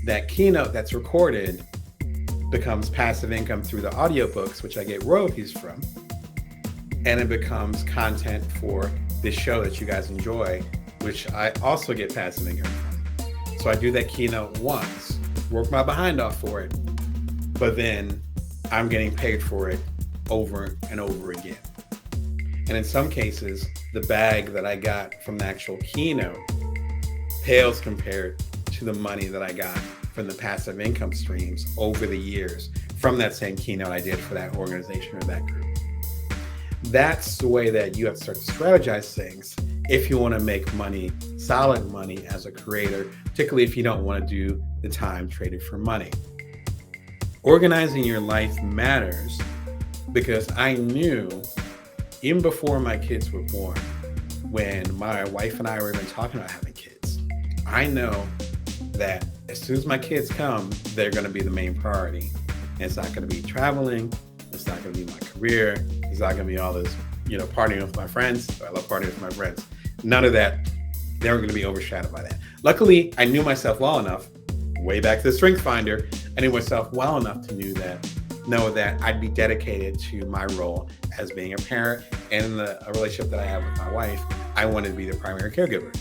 that keynote that's recorded becomes passive income through the audiobooks, which I get royalties from. And it becomes content for this show that you guys enjoy, which I also get passive income from. So I do that keynote once, work my behind off for it, but then I'm getting paid for it over and over again. And in some cases, the bag that I got from the actual keynote pales compared to the money that I got from the passive income streams over the years from that same keynote I did for that organization or that group. That's the way that you have to start to strategize things if you want to make money, solid money as a creator, particularly if you don't want to do the time traded for money. Organizing your life matters because I knew even before my kids were born, when my wife and I were even talking about having kids, I know that as soon as my kids come, they're going to be the main priority. And it's not going to be traveling. It's not going to be my career. It's not going to be all this, partying with my friends. I love partying with my friends. None of that. They're going to be overshadowed by that. Luckily, I knew myself well enough, way back to the Strength Finder, I knew myself well enough to know that I'd be dedicated to my role as being a parent, and in a relationship that I have with my wife, I wanted to be the primary caregiver.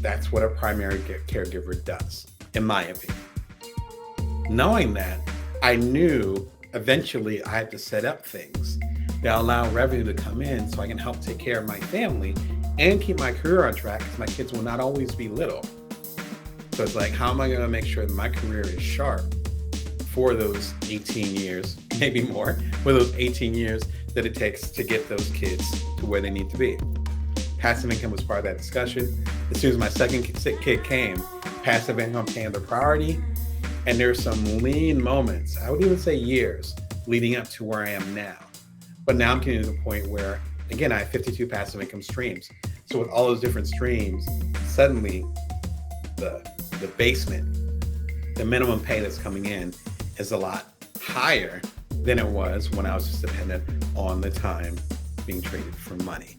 That's what a primary caregiver does, in my opinion. Knowing that, I knew eventually I had to set up things that allow revenue to come in so I can help take care of my family and keep my career on track, because my kids will not always be little. So it's like, how am I going to make sure that my career is sharp for those 18 years, maybe more, for those 18 years that it takes to get those kids to where they need to be? Passive income was part of that discussion. As soon as my second kid came, passive income became the priority. And there's some lean moments, I would even say years, leading up to where I am now. But now I'm getting to the point where, again, I have 52 passive income streams. So with all those different streams, suddenly the basement, the minimum pay that's coming in is a lot higher than it was when I was just dependent on the time being traded for money.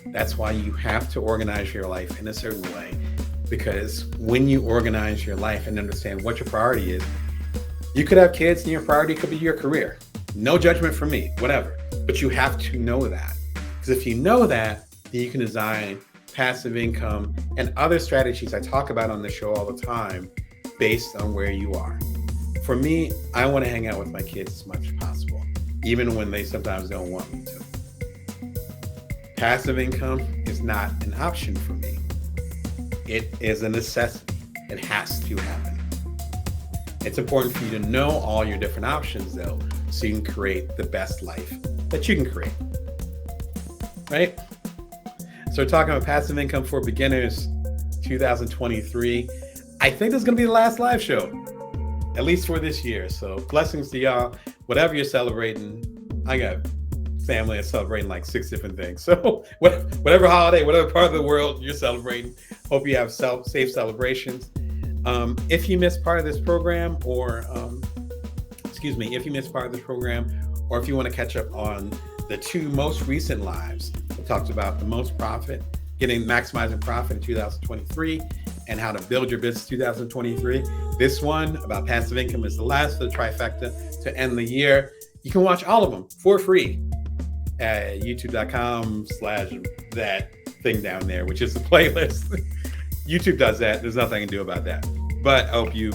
That's why you have to organize your life in a certain way, because when you organize your life and understand what your priority is, you could have kids and your priority could be your career. No judgment from me, whatever. But you have to know that. Because if you know that, then you can design passive income and other strategies I talk about on the show all the time based on where you are. For me, I want to hang out with my kids as much as possible, even when they sometimes don't want me to. Passive income is not an option for me. It is a necessity. It has to happen. It's important for you to know all your different options, though, so you can create the best life that you can create. Right? So we're talking about passive income for beginners 2023. I think this is going to be the last live show, at least for this year. So blessings to y'all. Whatever you're celebrating, I got family that's celebrating like 6 different things. So whatever holiday, whatever part of the world you're celebrating, hope you have safe celebrations. If you missed part of this program, or if you missed part of this program, or if you want to catch up on the 2 most recent lives, we talked about the most profit, maximizing profit in 2023, and how to build your business 2023. This one about passive income is the last of the trifecta to end the year. You can watch all of them for free at youtube.com/that thing down there, which is the playlist. YouTube does that. There's nothing I can do about that. But I hope you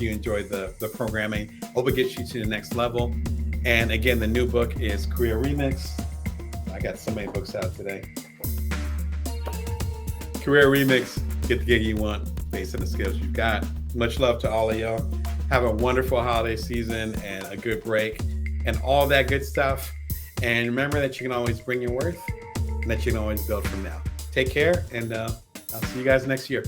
enjoyed the programming. Hope it gets you to the next level. And again, the new book is Career Remix. I got so many books out today. Career Remix, get the gig you want based on the skills you've got. Much love to all of y'all. Have a wonderful holiday season and a good break and all that good stuff. And remember that you can always bring your worth and that you can always build from now. Take care, and I'll see you guys next year.